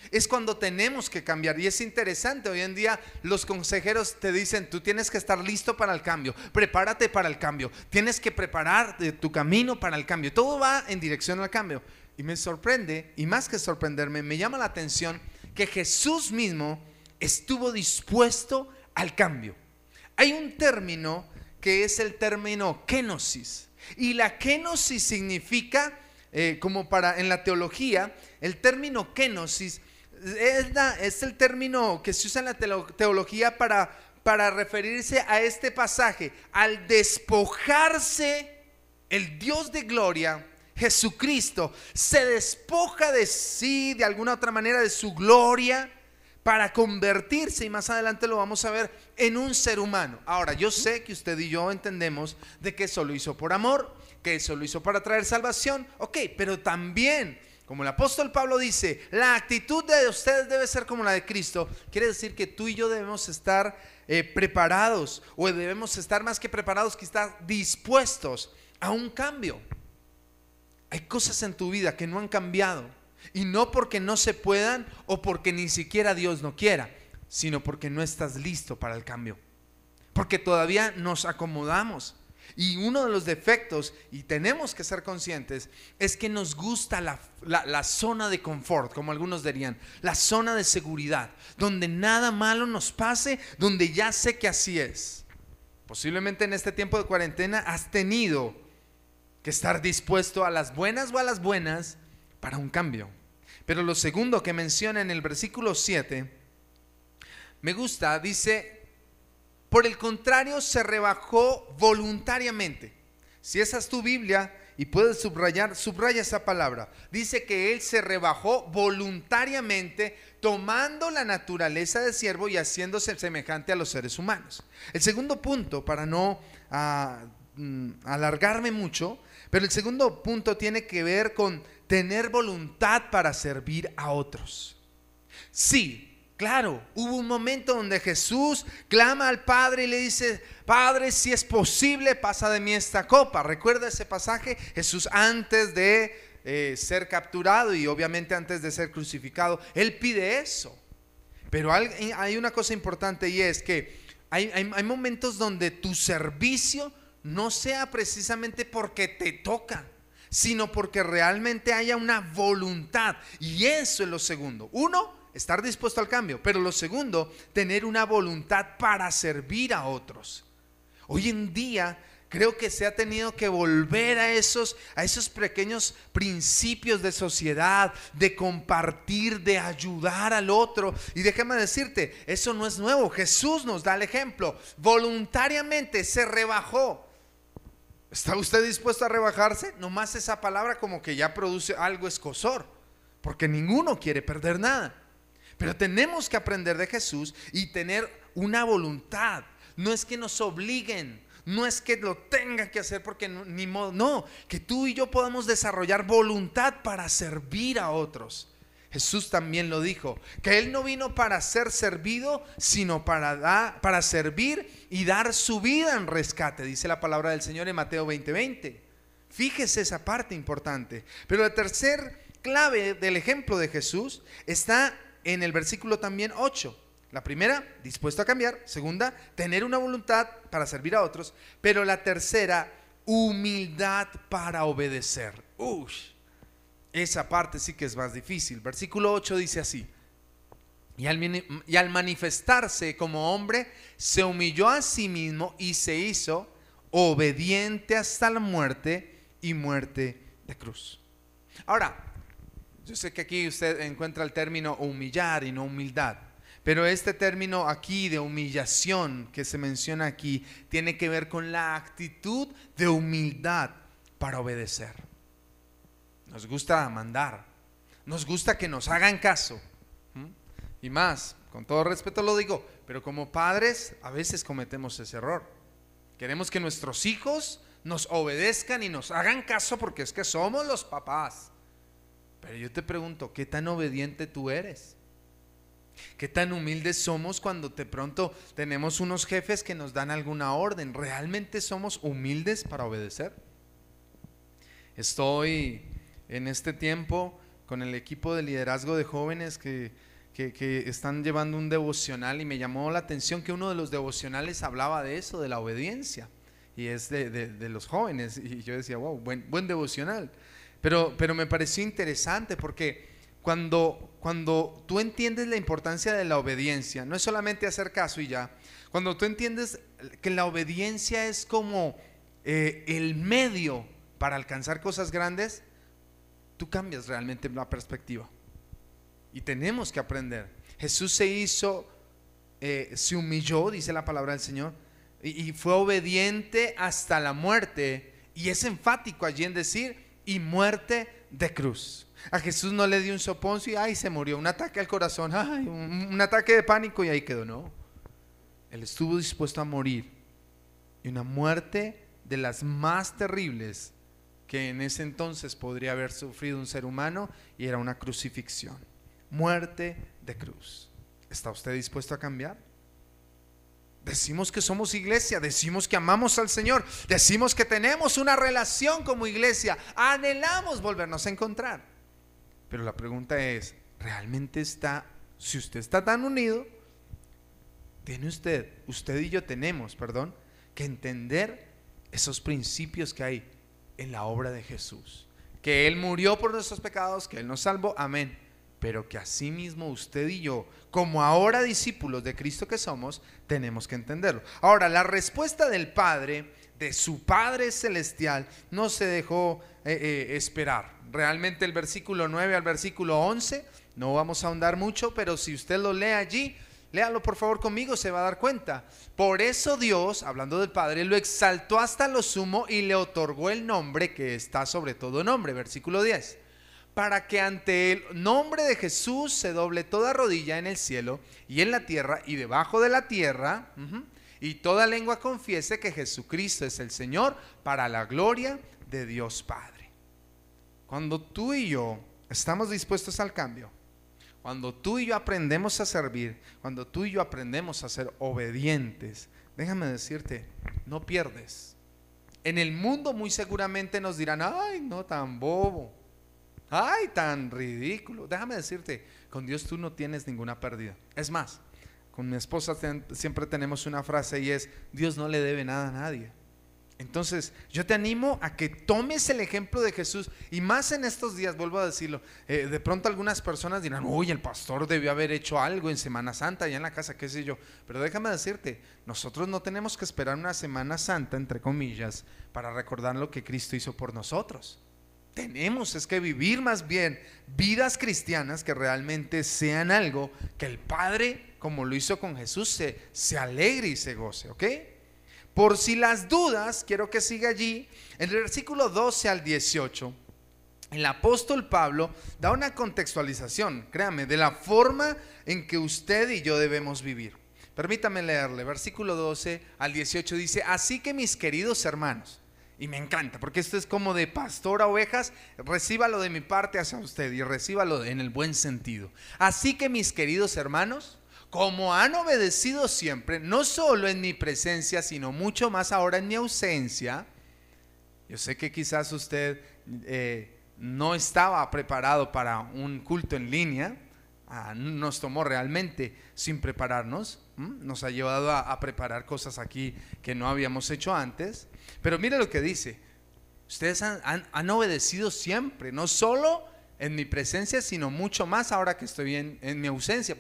Es cuando tenemos que cambiar. Y es interesante, hoy en día los consejeros te dicen, tú tienes que estar listo para el cambio, prepárate para el cambio, tienes que preparar tu camino para el cambio. Todo va en dirección al cambio. Y me sorprende, y más que sorprenderme, me llama la atención que Jesús mismo estuvo dispuesto al cambio. Hay un término que es el término kenosis, y la kenosis significa, en la teología, el término kenosis es el término que se usa en la teología para referirse a este pasaje. Al despojarse el Dios de gloria, Jesucristo, se despoja de sí, de alguna otra manera, de su gloria, para convertirse, y más adelante lo vamos a ver, en un ser humano. Ahora, yo sé que usted y yo entendemos de que eso lo hizo por amor, que eso lo hizo para traer salvación, ok, pero también, como el apóstol Pablo dice, la actitud de ustedes debe ser como la de Cristo. Quiere decir que tú y yo debemos estar preparados, o debemos estar más que preparados, quizás dispuestos a un cambio. Hay cosas en tu vida que no han cambiado, y no porque no se puedan o porque ni siquiera Dios no quiera, sino porque no estás listo para el cambio, porque todavía nos acomodamos. Y uno de los defectos, y tenemos que ser conscientes, es que nos gusta la zona de confort, como algunos dirían, la zona de seguridad, donde nada malo nos pase, donde ya sé que así es. Posiblemente en este tiempo de cuarentena has tenido que estar dispuesto a las buenas o a las buenas para un cambio. Pero lo segundo que menciona en el versículo 7 me gusta, dice: por el contrario, se rebajó voluntariamente. Si esa es tu Biblia y puedes subrayar, subraya esa palabra. Dice que Él se rebajó voluntariamente, tomando la naturaleza de siervo y haciéndose semejante a los seres humanos. El segundo punto, para no alargarme mucho, pero el segundo punto tiene que ver con tener voluntad para servir a otros. Sí, claro, hubo un momento donde Jesús clama al Padre y le dice: Padre, si es posible, pasa de mí esta copa. ¿Recuerda ese pasaje? Jesús, antes de ser capturado y obviamente antes de ser crucificado, Él pide eso. Pero hay una cosa importante, y es que hay momentos donde tu servicio no sea precisamente porque te toca, sino porque realmente haya una voluntad. Y eso es lo segundo. Uno, estar dispuesto al cambio, pero lo segundo, tener una voluntad para servir a otros. Hoy en día creo que se ha tenido que volver a esos pequeños principios de sociedad, de compartir, de ayudar al otro. Y déjame decirte, eso no es nuevo. Jesús nos da el ejemplo. Voluntariamente se rebajó. ¿Está usted dispuesto a rebajarse? Nomás esa palabra como que ya produce algo escozor, porque ninguno quiere perder nada. Pero tenemos que aprender de Jesús y tener una voluntad. No es que nos obliguen, no es que lo tengan que hacer porque ni modo, no, que tú y yo podamos desarrollar voluntad para servir a otros. Jesús también lo dijo, que Él no vino para ser servido, sino para servir y dar su vida en rescate, dice la palabra del Señor en Mateo 20:20. Fíjese esa parte importante. Pero la tercer clave del ejemplo de Jesús está en el versículo también 8. La primera, dispuesto a cambiar. Segunda, tener una voluntad para servir a otros. Pero la tercera, humildad para obedecer. Esa parte sí que es más difícil. Versículo 8 dice así: y al manifestarse como hombre, se humilló a sí mismo y se hizo obediente hasta la muerte, y muerte de cruz. Ahora, yo sé que aquí usted encuentra el término humillar y no humildad, pero este término aquí de humillación que se menciona aquí tiene que ver con la actitud de humildad para obedecer. Nos gusta mandar, nos gusta que nos hagan caso, y más, con todo respeto lo digo, pero como padres a veces cometemos ese error. Queremos que nuestros hijos nos obedezcan y nos hagan caso porque es que somos los papás. Pero yo te pregunto, ¿qué tan obediente tú eres? ¿Qué tan humildes somos cuando de pronto tenemos unos jefes que nos dan alguna orden? ¿Realmente somos humildes para obedecer? Estoy en este tiempo con el equipo de liderazgo de jóvenes que están llevando un devocional, y me llamó la atención que uno de los devocionales hablaba de eso, de la obediencia, y es de los jóvenes, y yo decía, wow, buen devocional. Pero me pareció interesante porque cuando tú entiendes la importancia de la obediencia, no es solamente hacer caso y ya. Cuando tú entiendes que la obediencia es como el medio para alcanzar cosas grandes, tú cambias realmente la perspectiva. Y tenemos que aprender. Jesús se humilló, dice la palabra del Señor, y fue obediente hasta la muerte, y es enfático allí en decir, y muerte de cruz. A Jesús no le dio un soponcio y ay, se murió, un ataque al corazón, ay, un ataque de pánico y ahí quedó. No, Él estuvo dispuesto a morir, y una muerte de las más terribles que en ese entonces podría haber sufrido un ser humano, y era una crucifixión, muerte de cruz. ¿Está usted dispuesto a cambiar? Decimos que somos iglesia, decimos que amamos al Señor, decimos que tenemos una relación como iglesia, anhelamos volvernos a encontrar. Pero la pregunta es, ¿realmente está? Si usted está tan unido, tiene usted y yo tenemos, que entender esos principios que hay en la obra de Jesús, que Él murió por nuestros pecados, que Él nos salvó, amén, pero que asimismo usted y yo, como ahora discípulos de Cristo que somos, tenemos que entenderlo. Ahora, la respuesta del Padre, de su Padre Celestial, no se dejó esperar. Realmente el versículo 9 al versículo 11, no vamos a ahondar mucho, pero si usted lo lee allí, léalo por favor conmigo, se va a dar cuenta. Por eso Dios, hablando del Padre, lo exaltó hasta lo sumo y le otorgó el nombre que está sobre todo nombre. Versículo 10. Para que ante el nombre de Jesús se doble toda rodilla en el cielo y en la tierra y debajo de la tierra, y toda lengua confiese que Jesucristo es el Señor, para la gloria de Dios Padre. Cuando tú y yo estamos dispuestos al cambio, cuando tú y yo aprendemos a servir, cuando tú y yo aprendemos a ser obedientes, déjame decirte, no pierdes. En el mundo muy seguramente nos dirán, ay, no, tan bobo, ay, tan ridículo. Déjame decirte, con Dios tú no tienes ninguna pérdida. Es más, con mi esposa siempre tenemos una frase y es, Dios no le debe nada a nadie. Entonces yo te animo a que tomes el ejemplo de Jesús, y más en estos días, vuelvo a decirlo, de pronto algunas personas dirán, uy, el pastor debió haber hecho algo en Semana Santa allá en la casa, qué sé yo, pero déjame decirte, nosotros no tenemos que esperar una Semana Santa, entre comillas, para recordar lo que Cristo hizo por nosotros. Tenemos es que vivir más bien vidas cristianas que realmente sean algo que el Padre, como lo hizo con Jesús, se alegre y se goce, ¿ok? Por si las dudas, quiero que siga allí, en el versículo 12 al 18, el apóstol Pablo da una contextualización, créame, de la forma en que usted y yo debemos vivir. Permítame leerle, versículo 12 al 18 dice, así que mis queridos hermanos, y me encanta, porque esto es como de pastor a ovejas, recíbalo de mi parte hacia usted y recíbalo en el buen sentido. Así que mis queridos hermanos, como han obedecido siempre, no solo en mi presencia, sino mucho más ahora en mi ausencia. Yo sé que quizás usted no estaba preparado para un culto en línea, nos tomó realmente sin prepararnos, nos ha llevado a preparar cosas aquí que no habíamos hecho antes, pero mire lo que dice, ustedes han obedecido siempre, no solo en mi presencia, sino mucho más ahora que estoy en mi ausencia,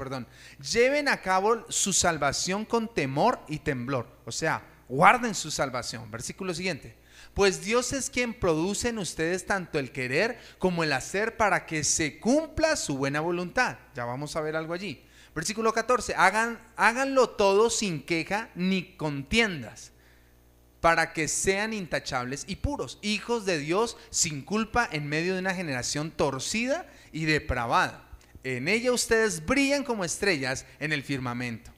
lleven a cabo su salvación con temor y temblor, o sea, guarden su salvación. Versículo siguiente, pues Dios es quien produce en ustedes tanto el querer como el hacer para que se cumpla su buena voluntad. Ya vamos a ver algo allí. Versículo 14, háganlo todo sin queja ni contiendas, para que sean intachables y puros, hijos de Dios sin culpa en medio de una generación torcida y depravada. En ella ustedes brillan como estrellas en el firmamento,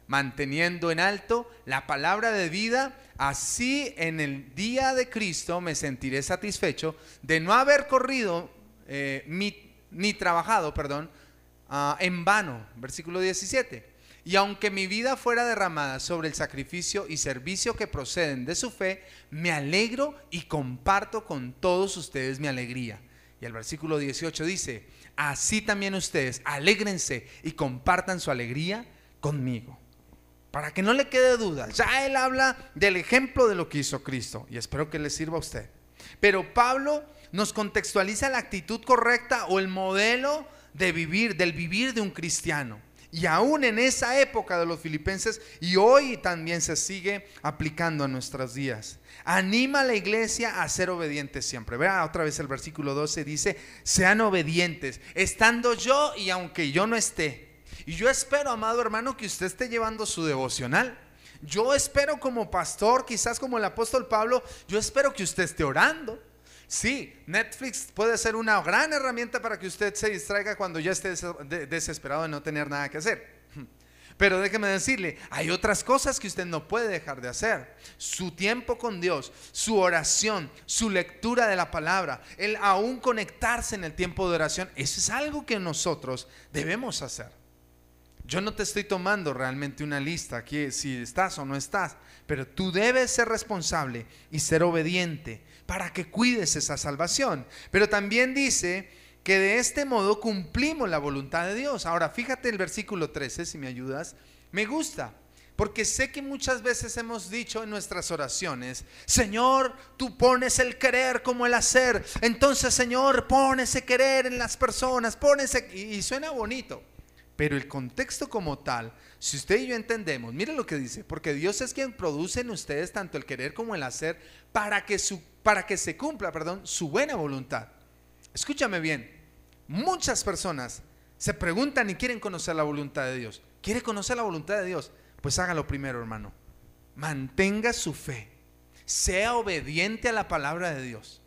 manteniendo en alto la palabra de vida. Así en el día de Cristo me sentiré satisfecho de no haber corrido ni trabajado, en vano. Versículo 17. Y aunque mi vida fuera derramada sobre el sacrificio y servicio que proceden de su fe, me alegro y comparto con todos ustedes mi alegría. Y el versículo 18 dice, así también ustedes alégrense y compartan su alegría conmigo. Para que no le quede duda, ya él habla del ejemplo de lo que hizo Cristo, y espero que le sirva a usted. Pero Pablo nos contextualiza la actitud correcta o el modelo de vivir, del vivir de un cristiano. Y aún en esa época de los filipenses, y hoy también se sigue aplicando a nuestros días. Anima a la iglesia a ser obedientes siempre. Vea otra vez el versículo 12, dice, sean obedientes, estando yo y aunque yo no esté. Y yo espero, amado hermano, que usted esté llevando su devocional. Yo espero como pastor, quizás como el apóstol Pablo, yo espero que usted esté orando, Sí, Netflix puede ser una gran herramienta para que usted se distraiga cuando ya esté desesperado de no tener nada que hacer. Pero déjeme decirle, hay otras cosas que usted no puede dejar de hacer. Su tiempo con Dios, su oración, su lectura de la palabra, el aún conectarse en el tiempo de oración, eso es algo que nosotros debemos hacer. Yo no te estoy tomando realmente una lista aquí si estás o no estás, pero tú debes ser responsable y ser obediente para que cuides esa salvación. Pero también dice que de este modo cumplimos la voluntad de Dios. Ahora fíjate el versículo 13, si me ayudas. Me gusta, porque sé que muchas veces hemos dicho en nuestras oraciones: Señor, tú pones el querer como el hacer. Entonces, Señor, pon ese querer en las personas, pon ese... y suena bonito. Pero el contexto como tal, si usted y yo entendemos, mire lo que dice: porque Dios es quien produce en ustedes tanto el querer como el hacer para que se cumpla, su buena voluntad. Escúchame bien, muchas personas se preguntan y quieren conocer la voluntad de Dios. ¿Quiere conocer la voluntad de Dios? Pues hágalo primero, hermano. Mantenga su fe, sea obediente a la palabra de Dios.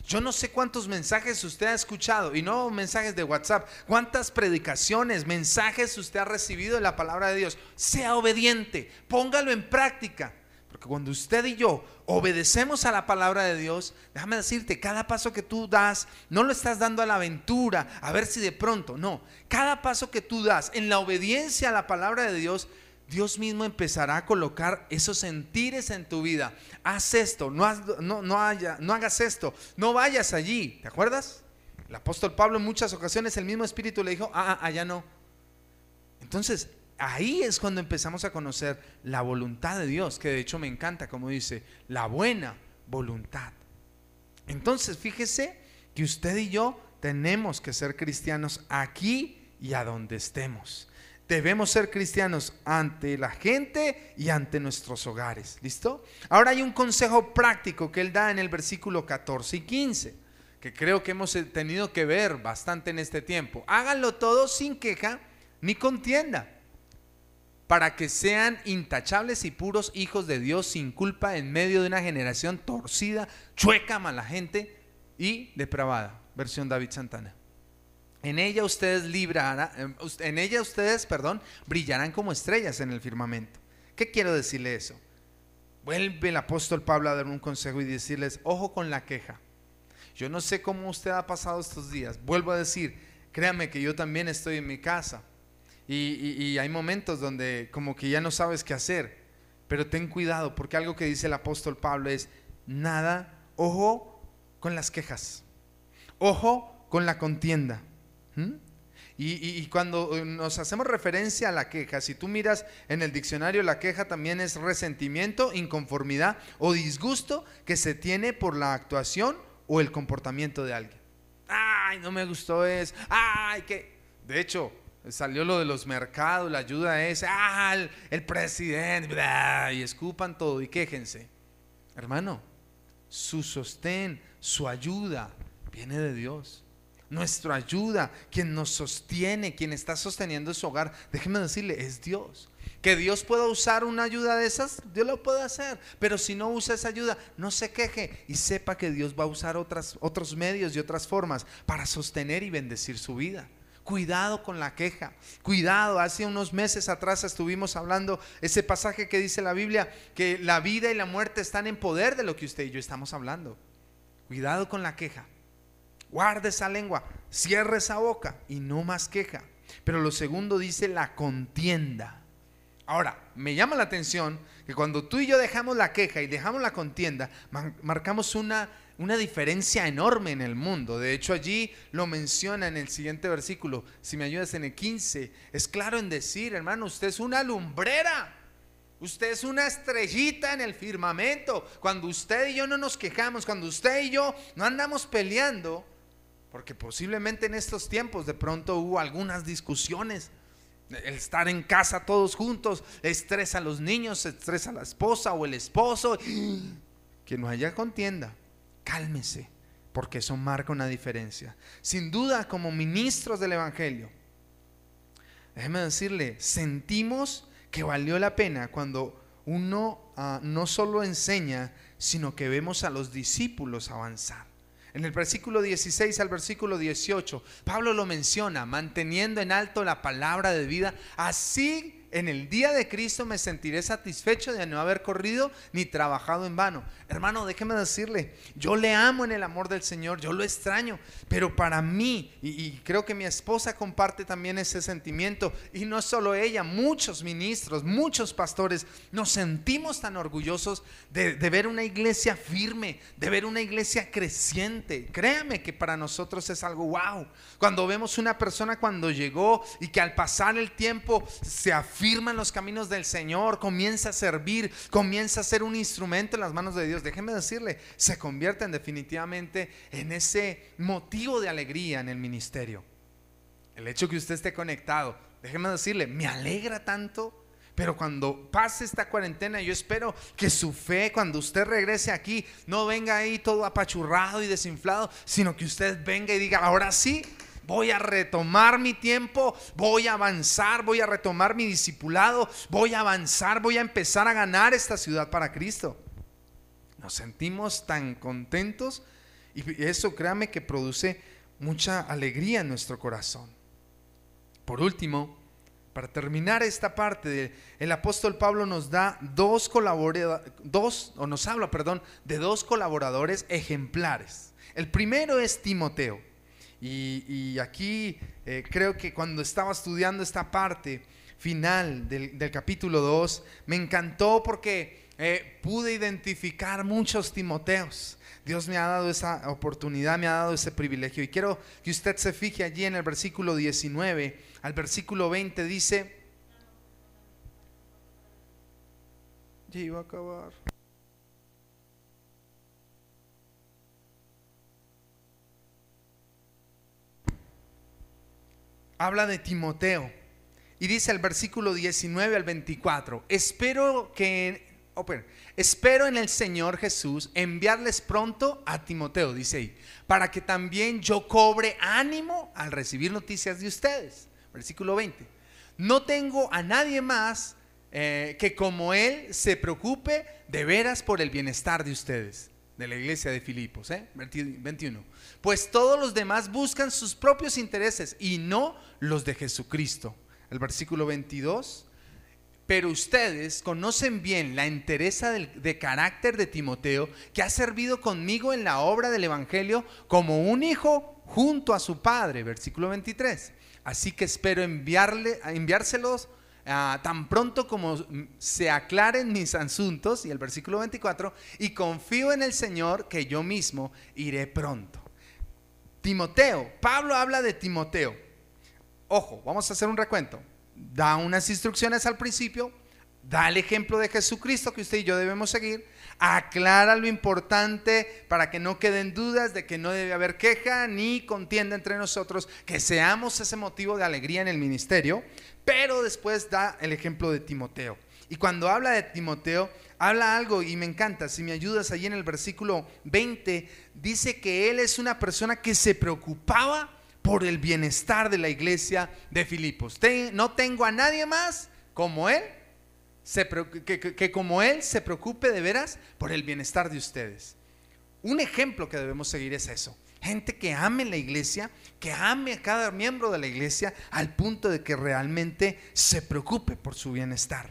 Yo no sé cuántos mensajes usted ha escuchado, y no mensajes de WhatsApp, cuántas predicaciones, mensajes usted ha recibido de la palabra de Dios. Sea obediente, póngalo en práctica, porque cuando usted y yo obedecemos a la palabra de Dios, déjame decirte, cada paso que tú das, no lo estás dando a la aventura, a ver si de pronto, no, cada paso que tú das en la obediencia a la palabra de Dios, Dios mismo empezará a colocar esos sentires en tu vida. Haz esto, no hagas esto, no vayas allí. ¿Te acuerdas? El apóstol Pablo en muchas ocasiones el mismo Espíritu le dijo: allá no. Entonces ahí es cuando empezamos a conocer la voluntad de Dios, que de hecho me encanta como dice, la buena voluntad. Entonces fíjese que usted y yo tenemos que ser cristianos aquí y a donde estemos. Debemos ser cristianos ante la gente y ante nuestros hogares. ¿Listo? Ahora hay un consejo práctico que él da en el versículo 14 y 15, que creo que hemos tenido que ver bastante en este tiempo. Háganlo todo sin queja ni contienda, para que sean intachables y puros hijos de Dios, sin culpa, en medio de una generación torcida, chueca, mala gente y depravada. Versión David Santana. En ella ustedes brillarán como estrellas en el firmamento. ¿Qué quiero decirle eso? Vuelve el apóstol Pablo a dar un consejo y decirles: ojo con la queja. Yo no sé cómo usted ha pasado estos días. Vuelvo a decir, créame que yo también estoy en mi casa y hay momentos donde como que ya no sabes qué hacer. Pero ten cuidado, porque algo que dice el apóstol Pablo es: ojo con las quejas, ojo con la contienda. Y cuando nos hacemos referencia a la queja, si tú miras en el diccionario, la queja también es resentimiento, inconformidad o disgusto que se tiene por la actuación o el comportamiento de alguien. Ay, no me gustó eso. Ay, que de hecho salió lo de los mercados, la ayuda es el presidente, bla, y escupan todo y quéjense. Hermano, su sostén, su ayuda viene de Dios. Nuestra ayuda, quien nos sostiene, quien está sosteniendo su hogar, déjeme decirle, es Dios. Que Dios pueda usar una ayuda de esas, Dios lo puede hacer. Pero si no usa esa ayuda, no se queje y sepa que Dios va a usar otros medios y otras formas para sostener y bendecir su vida. Cuidado con la queja, cuidado. Hace unos meses atrás estuvimos hablando ese pasaje que dice la Biblia, que la vida y la muerte están en poder de lo que usted y yo estamos hablando. Cuidado con la queja. Guarde esa lengua, cierre esa boca y no más queja. Pero lo segundo dice la contienda. Ahora, me llama la atención que cuando tú y yo dejamos la queja y dejamos la contienda, marcamos una diferencia enorme en el mundo. De hecho, allí lo menciona en el siguiente versículo. Si me ayudas en el 15, es claro en decir: hermano, usted es una lumbrera. Usted es una estrellita en el firmamento. Cuando usted y yo no nos quejamos, cuando usted y yo no andamos peleando, porque posiblemente en estos tiempos de pronto hubo algunas discusiones. El estar en casa todos juntos estresa a los niños, estresa a la esposa o el esposo. Que no haya contienda. Cálmese, porque eso marca una diferencia. Sin duda, como ministros del evangelio, déjeme decirle, sentimos que valió la pena cuando uno no solo enseña, sino que vemos a los discípulos avanzar. En el versículo 16 al versículo 18, Pablo lo menciona, manteniendo en alto la palabra de vida. Así en el día de Cristo me sentiré satisfecho de no haber corrido ni trabajado en vano. Hermano, déjeme decirle, yo le amo en el amor del Señor, yo lo extraño, pero para mí, y creo que mi esposa comparte también ese sentimiento, y no solo ella, muchos ministros, muchos pastores, nos sentimos tan orgullosos de ver una iglesia firme, de ver una iglesia creciente. Créame que para nosotros es algo wow, cuando vemos una persona cuando llegó y que al pasar el tiempo se afirma en los caminos del Señor, comienza a servir, comienza a ser un instrumento en las manos de Dios. Déjeme decirle, se convierten definitivamente en ese motivo de alegría en el ministerio. El hecho que usted esté conectado, déjeme decirle, me alegra tanto. Pero cuando pase esta cuarentena, yo espero que su fe, cuando usted regrese aquí, no venga ahí todo apachurrado y desinflado, sino que usted venga y diga, ahora sí, voy a retomar mi tiempo, voy a avanzar, voy a retomar mi discipulado, voy a avanzar, voy a empezar a ganar esta ciudad para Cristo. Nos sentimos tan contentos y eso, créame, que produce mucha alegría en nuestro corazón. Por último, para terminar esta parte, el apóstol Pablo nos da dos colaboradores ejemplares. El primero es Timoteo. Y aquí creo que cuando estaba estudiando esta parte final del capítulo 2, me encantó porque pude identificar muchos Timoteos. Dios me ha dado esa oportunidad, me ha dado ese privilegio. Y quiero que usted se fije allí en el versículo 19 al versículo 20, dice, ya iba a acabar. Habla de Timoteo y dice el versículo 19 al 24, espero en el Señor Jesús enviarles pronto a Timoteo, dice ahí, para que también yo cobre ánimo al recibir noticias de ustedes. Versículo 20, no tengo a nadie más que como él se preocupe de veras por el bienestar de ustedes, de la iglesia de Filipos. 21, pues todos los demás buscan sus propios intereses y no los de Jesucristo. El versículo 22, pero ustedes conocen bien la entereza de carácter de Timoteo, que ha servido conmigo en la obra del evangelio como un hijo junto a su padre. Versículo 23, así que espero enviárselos tan pronto como se aclaren mis asuntos. Y el versículo 24, y confío en el Señor que yo mismo iré pronto. Timoteo, Pablo habla de Timoteo. Ojo, vamos a hacer un recuento. Da unas instrucciones al principio, da el ejemplo de Jesucristo que usted y yo debemos seguir, aclara lo importante para que no queden dudas de que no debe haber queja ni contienda entre nosotros, que seamos ese motivo de alegría en el ministerio, pero después da el ejemplo de Timoteo. Y cuando habla de Timoteo, habla algo y me encanta, si me ayudas allí en el versículo 20, dice que él es una persona que se preocupaba por el bienestar de la iglesia de Filipos. No tengo a nadie más como él, que como él se preocupe de veras por el bienestar de ustedes. Un ejemplo que debemos seguir es eso. Gente que ame la iglesia, que ame a cada miembro de la iglesia al punto de que realmente se preocupe por su bienestar.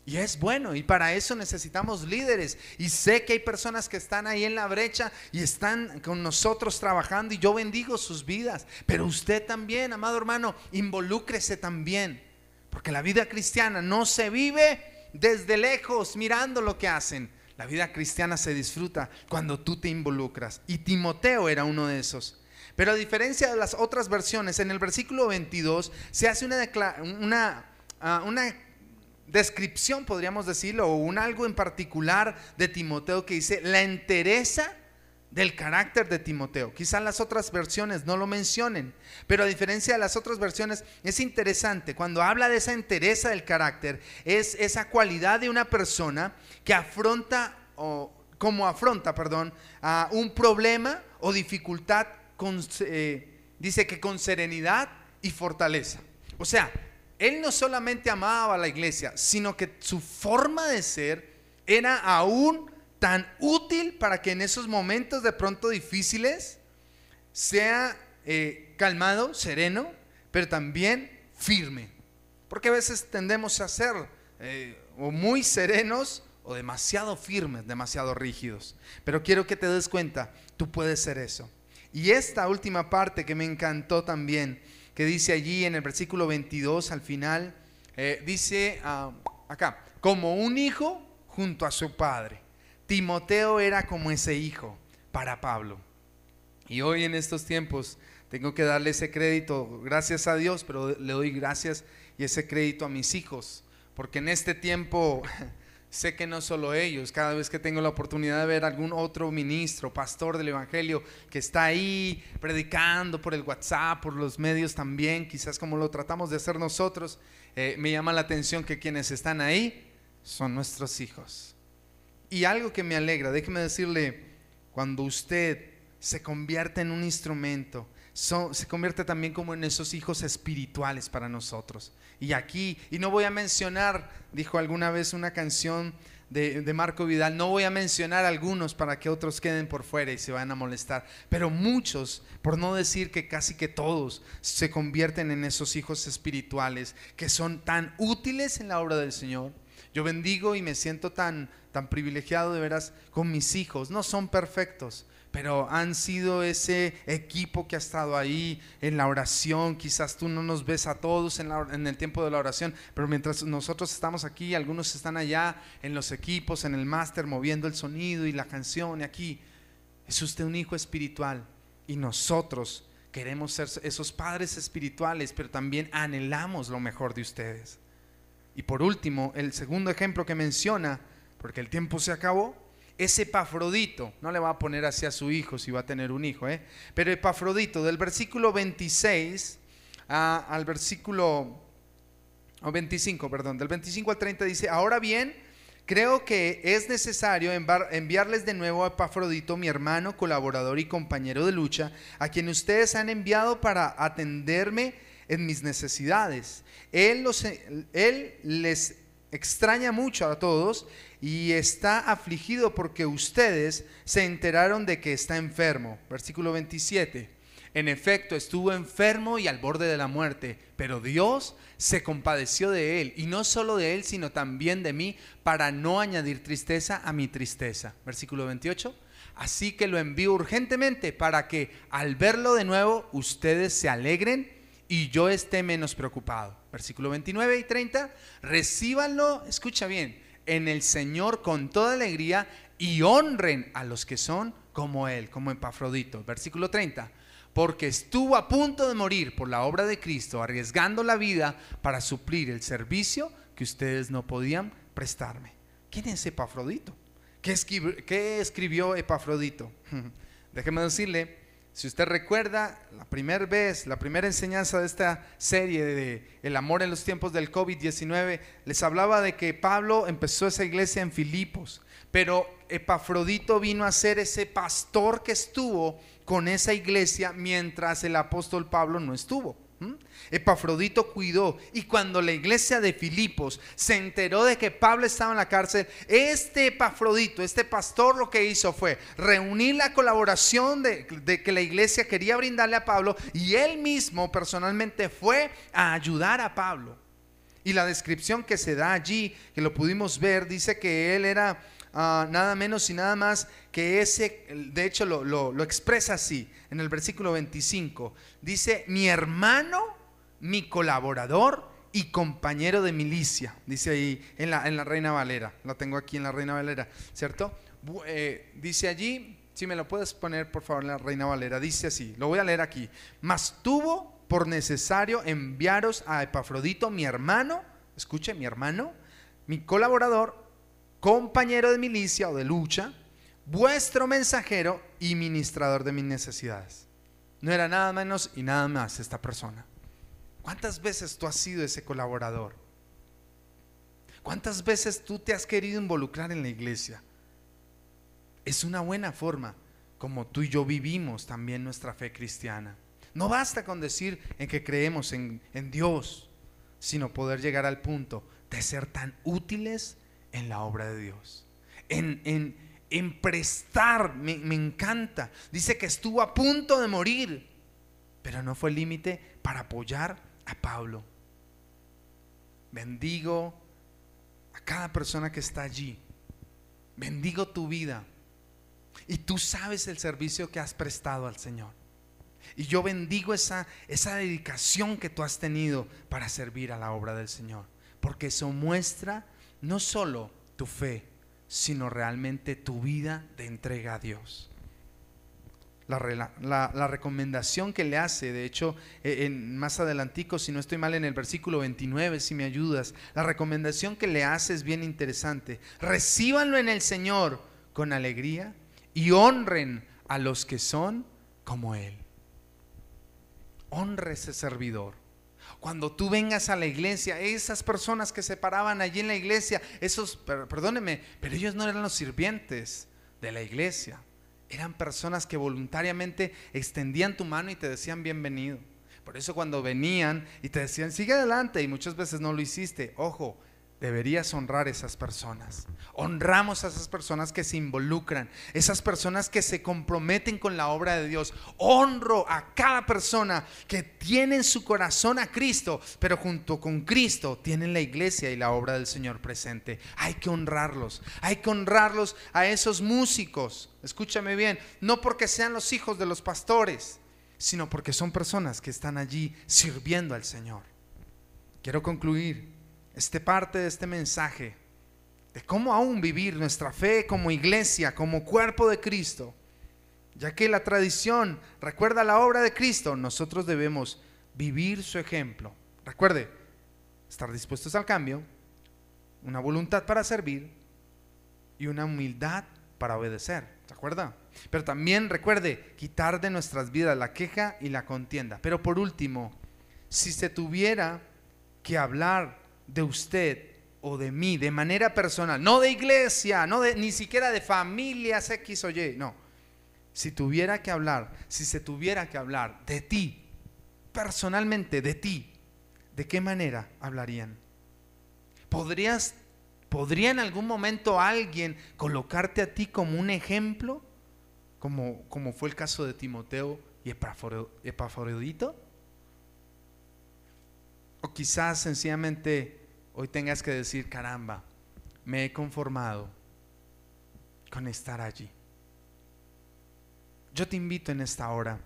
Y es bueno, y para eso necesitamos líderes. Y sé que hay personas que están ahí en la brecha y están con nosotros trabajando, y yo bendigo sus vidas. Pero usted también, amado hermano, involúcrese también, porque la vida cristiana no se vive desde lejos mirando lo que hacen. La vida cristiana se disfruta cuando tú te involucras, y Timoteo era uno de esos. Pero a diferencia de las otras versiones, en el versículo 22 se hace una descripción, podríamos decirlo, o un algo en particular de Timoteo, que dice la entereza del carácter de Timoteo. Quizás las otras versiones no lo mencionen, pero a diferencia de las otras versiones es interesante. Cuando habla de esa entereza del carácter, es esa cualidad de una persona que afronta un problema o dificultad dice que con serenidad y fortaleza. O sea, él no solamente amaba a la iglesia, sino que su forma de ser era aún tan útil para que en esos momentos de pronto difíciles sea calmado, sereno, pero también firme. Porque a veces tendemos a ser o muy serenos o demasiado firmes, demasiado rígidos. Pero quiero que te des cuenta, tú puedes ser eso. Y esta última parte que me encantó también, que dice allí en el versículo 22 al final, dice acá, como un hijo junto a su padre. Timoteo era como ese hijo para Pablo. Y hoy en estos tiempos tengo que darle ese crédito, gracias a Dios, pero le doy gracias y ese crédito a mis hijos, porque en este tiempo sé que no solo ellos, cada vez que tengo la oportunidad de ver algún otro ministro, pastor del evangelio que está ahí predicando por el WhatsApp, por los medios también, quizás como lo tratamos de hacer nosotros, me llama la atención que quienes están ahí son nuestros hijos. Y algo que me alegra, déjeme decirle, cuando usted se convierte en un instrumento, se convierte también como en esos hijos espirituales para nosotros. Y aquí, y no voy a mencionar, dijo alguna vez una canción de Marco Vidal, no voy a mencionar algunos para que otros queden por fuera y se vayan a molestar, pero muchos, por no decir que casi que todos, se convierten en esos hijos espirituales que son tan útiles en la obra del Señor. Yo bendigo y me siento tan privilegiado de veras con mis hijos. No son perfectos, pero han sido ese equipo que ha estado ahí en la oración. Quizás tú no nos ves a todos en el tiempo de la oración, pero mientras nosotros estamos aquí, algunos están allá en los equipos, en el máster, moviendo el sonido y la canción. Y aquí es usted un hijo espiritual y nosotros queremos ser esos padres espirituales, pero también anhelamos lo mejor de ustedes. Y por último, el segundo ejemplo que menciona, porque el tiempo se acabó, es Epafrodito. No le va a poner así a su hijo si va a tener un hijo, pero Epafrodito, del versículo 26 al versículo 25, perdón, del 25 al 30 dice: ahora bien, creo que es necesario enviarles de nuevo a Epafrodito, mi hermano, colaborador y compañero de lucha, a quien ustedes han enviado para atenderme en mis necesidades. Él les extraña mucho a todos y está afligido porque ustedes se enteraron de que está enfermo. Versículo 27. En efecto, estuvo enfermo y al borde de la muerte, pero Dios se compadeció de él, y no solo de él, sino también de mí, para no añadir tristeza a mi tristeza. Versículo 28. Así que lo envío urgentemente para que al verlo de nuevo ustedes se alegren y yo esté menos preocupado. Versículo 29 y 30, recíbanlo, escucha bien, en el Señor con toda alegría y honren a los que son como él, como Epafrodito. Versículo 30, porque estuvo a punto de morir por la obra de Cristo, arriesgando la vida para suplir el servicio que ustedes no podían prestarme. ¿Quién es Epafrodito? ¿Qué escribió Epafrodito? Déjeme decirle, si usted recuerda la primera enseñanza de esta serie de el amor en los tiempos del COVID-19, les hablaba de que Pablo empezó esa iglesia en Filipos, pero Epafrodito vino a ser ese pastor que estuvo con esa iglesia mientras el apóstol Pablo no estuvo. Epafrodito cuidó, y cuando la iglesia de Filipos se enteró de que Pablo estaba en la cárcel, este Epafrodito, este pastor, lo que hizo fue reunir la colaboración de que la iglesia quería brindarle a Pablo, y él mismo personalmente fue a ayudar a Pablo. Y la descripción que se da allí, que lo pudimos ver, dice que él era nada menos y nada más que ese, de hecho lo expresa así en el versículo 25, dice: mi hermano, mi colaborador y compañero de milicia, dice ahí en la Reina Valera, lo tengo aquí en la Reina Valera, ¿cierto? Dice allí, si me lo puedes poner por favor en la Reina Valera, dice así, lo voy a leer aquí: mas tuvo por necesario enviaros a Epafrodito, mi hermano, escuche, mi hermano, mi colaborador, compañero de milicia o de lucha, vuestro mensajero y ministrador de mis necesidades. No era nada menos y nada más esta persona. ¿Cuántas veces tú has sido ese colaborador? ¿Cuántas veces tú te has querido involucrar en la iglesia? Es una buena forma como tú y yo vivimos también nuestra fe cristiana. No basta con decir en que creemos en Dios, sino poder llegar al punto de ser tan útiles en la obra de Dios, en en prestar, me encanta. Dice que estuvo a punto de morir, pero no fue el límite para apoyar a Pablo. Bendigo a cada persona que está allí. Bendigo tu vida. Y tú sabes el servicio que has prestado al Señor. Y yo bendigo esa dedicación que tú has tenido para servir a la obra del Señor. Porque eso muestra no solo tu fe, sino realmente tu vida de entrega a Dios. La recomendación que le hace, de hecho, más adelantico, si no estoy mal, en el versículo 29, si me ayudas, la recomendación que le hace es bien interesante. Recíbanlo en el Señor con alegría y honren a los que son como Él. Honre ese servidor. Cuando tú vengas a la iglesia, esas personas que se paraban allí en la iglesia, perdóneme, pero ellos no eran los sirvientes de la iglesia. Eran personas que voluntariamente extendían tu mano y te decían bienvenido. Por eso cuando venían y te decían sigue adelante, y muchas veces no lo hiciste, ojo, deberías honrar a esas personas. Honramos a esas personas que se involucran, esas personas que se comprometen con la obra de Dios. Honro a cada persona que tiene en su corazón a Cristo, pero junto con Cristo tienen la iglesia y la obra del Señor presente. Hay que honrarlos, hay que honrarlos a esos músicos. Escúchame bien, no porque sean los hijos de los pastores, sino porque son personas que están allí sirviendo al Señor. Quiero concluir parte de este mensaje de cómo aún vivir nuestra fe como iglesia, como cuerpo de Cristo, ya que la tradición recuerda la obra de Cristo. Nosotros debemos vivir su ejemplo. Recuerde, estar dispuestos al cambio, una voluntad para servir y una humildad para obedecer. ¿Se acuerda? Pero también recuerde, quitar de nuestras vidas la queja y la contienda. Pero por último, si se tuviera que hablar de usted o de mí de manera personal, no de iglesia, ni siquiera de familias X o Y, no. Si se tuviera que hablar de ti, personalmente de ti, ¿de qué manera hablarían? ¿Podría en algún momento alguien colocarte a ti como un ejemplo? Como fue el caso de Timoteo y Epafrodito. O quizás sencillamente hoy tengas que decir, caramba, me he conformado con estar allí. Yo te invito en esta hora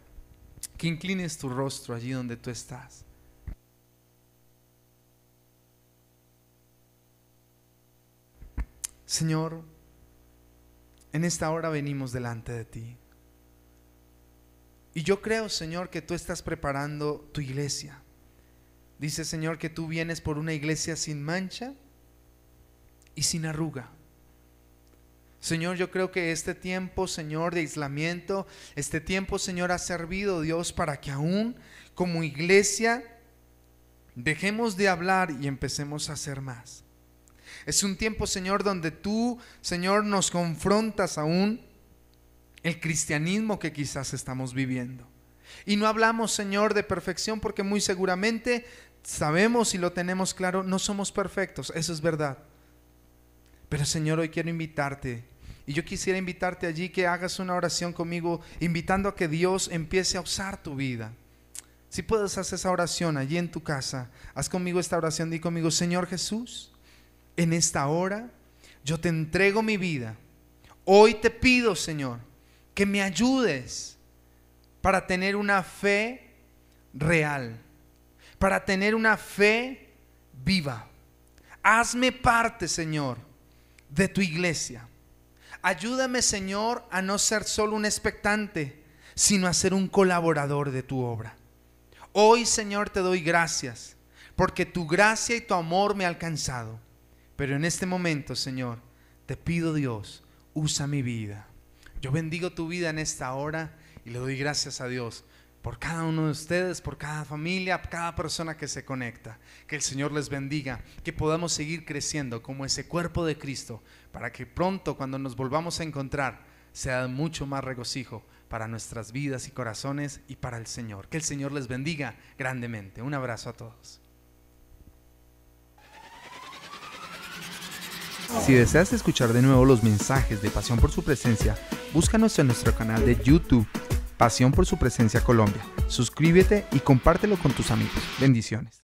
que inclines tu rostro allí donde tú estás. Señor, en esta hora venimos delante de ti. Y yo creo, Señor, que tú estás preparando tu iglesia. Dice, Señor, que tú vienes por una iglesia sin mancha y sin arruga. Señor, yo creo que este tiempo, Señor, de aislamiento, este tiempo, Señor, ha servido, Dios, para que aún como iglesia dejemos de hablar y empecemos a hacer más. Es un tiempo, Señor, donde tú, Señor, nos confrontas aún el cristianismo que quizás estamos viviendo. Y no hablamos, Señor, de perfección, porque muy seguramente sabemos y lo tenemos claro, no somos perfectos, eso es verdad. Pero, Señor, hoy quiero invitarte, y yo quisiera invitarte allí que hagas una oración conmigo, invitando a que Dios empiece a usar tu vida. Si puedes hacer esa oración allí en tu casa, haz conmigo esta oración, di conmigo, Señor Jesús, en esta hora yo te entrego mi vida. Hoy te pido, Señor, que me ayudes para tener una fe real, para tener una fe viva. Hazme parte, Señor, de tu iglesia. Ayúdame, Señor, a no ser solo un expectante, sino a ser un colaborador de tu obra. Hoy, Señor, te doy gracias, porque tu gracia y tu amor me ha alcanzado. Pero en este momento, Señor, te pido, Dios, usa mi vida. Yo bendigo tu vida en esta hora y le doy gracias a Dios por cada uno de ustedes, por cada familia, cada persona que se conecta. Que el Señor les bendiga, que podamos seguir creciendo como ese cuerpo de Cristo, para que pronto, cuando nos volvamos a encontrar, sea mucho más regocijo para nuestras vidas y corazones y para el Señor. Que el Señor les bendiga grandemente. Un abrazo a todos. Si deseas escuchar de nuevo los mensajes de Pasión por su Presencia, búscanos en nuestro canal de YouTube, Pasión por su Presencia Colombia. Suscríbete y compártelo con tus amigos. Bendiciones.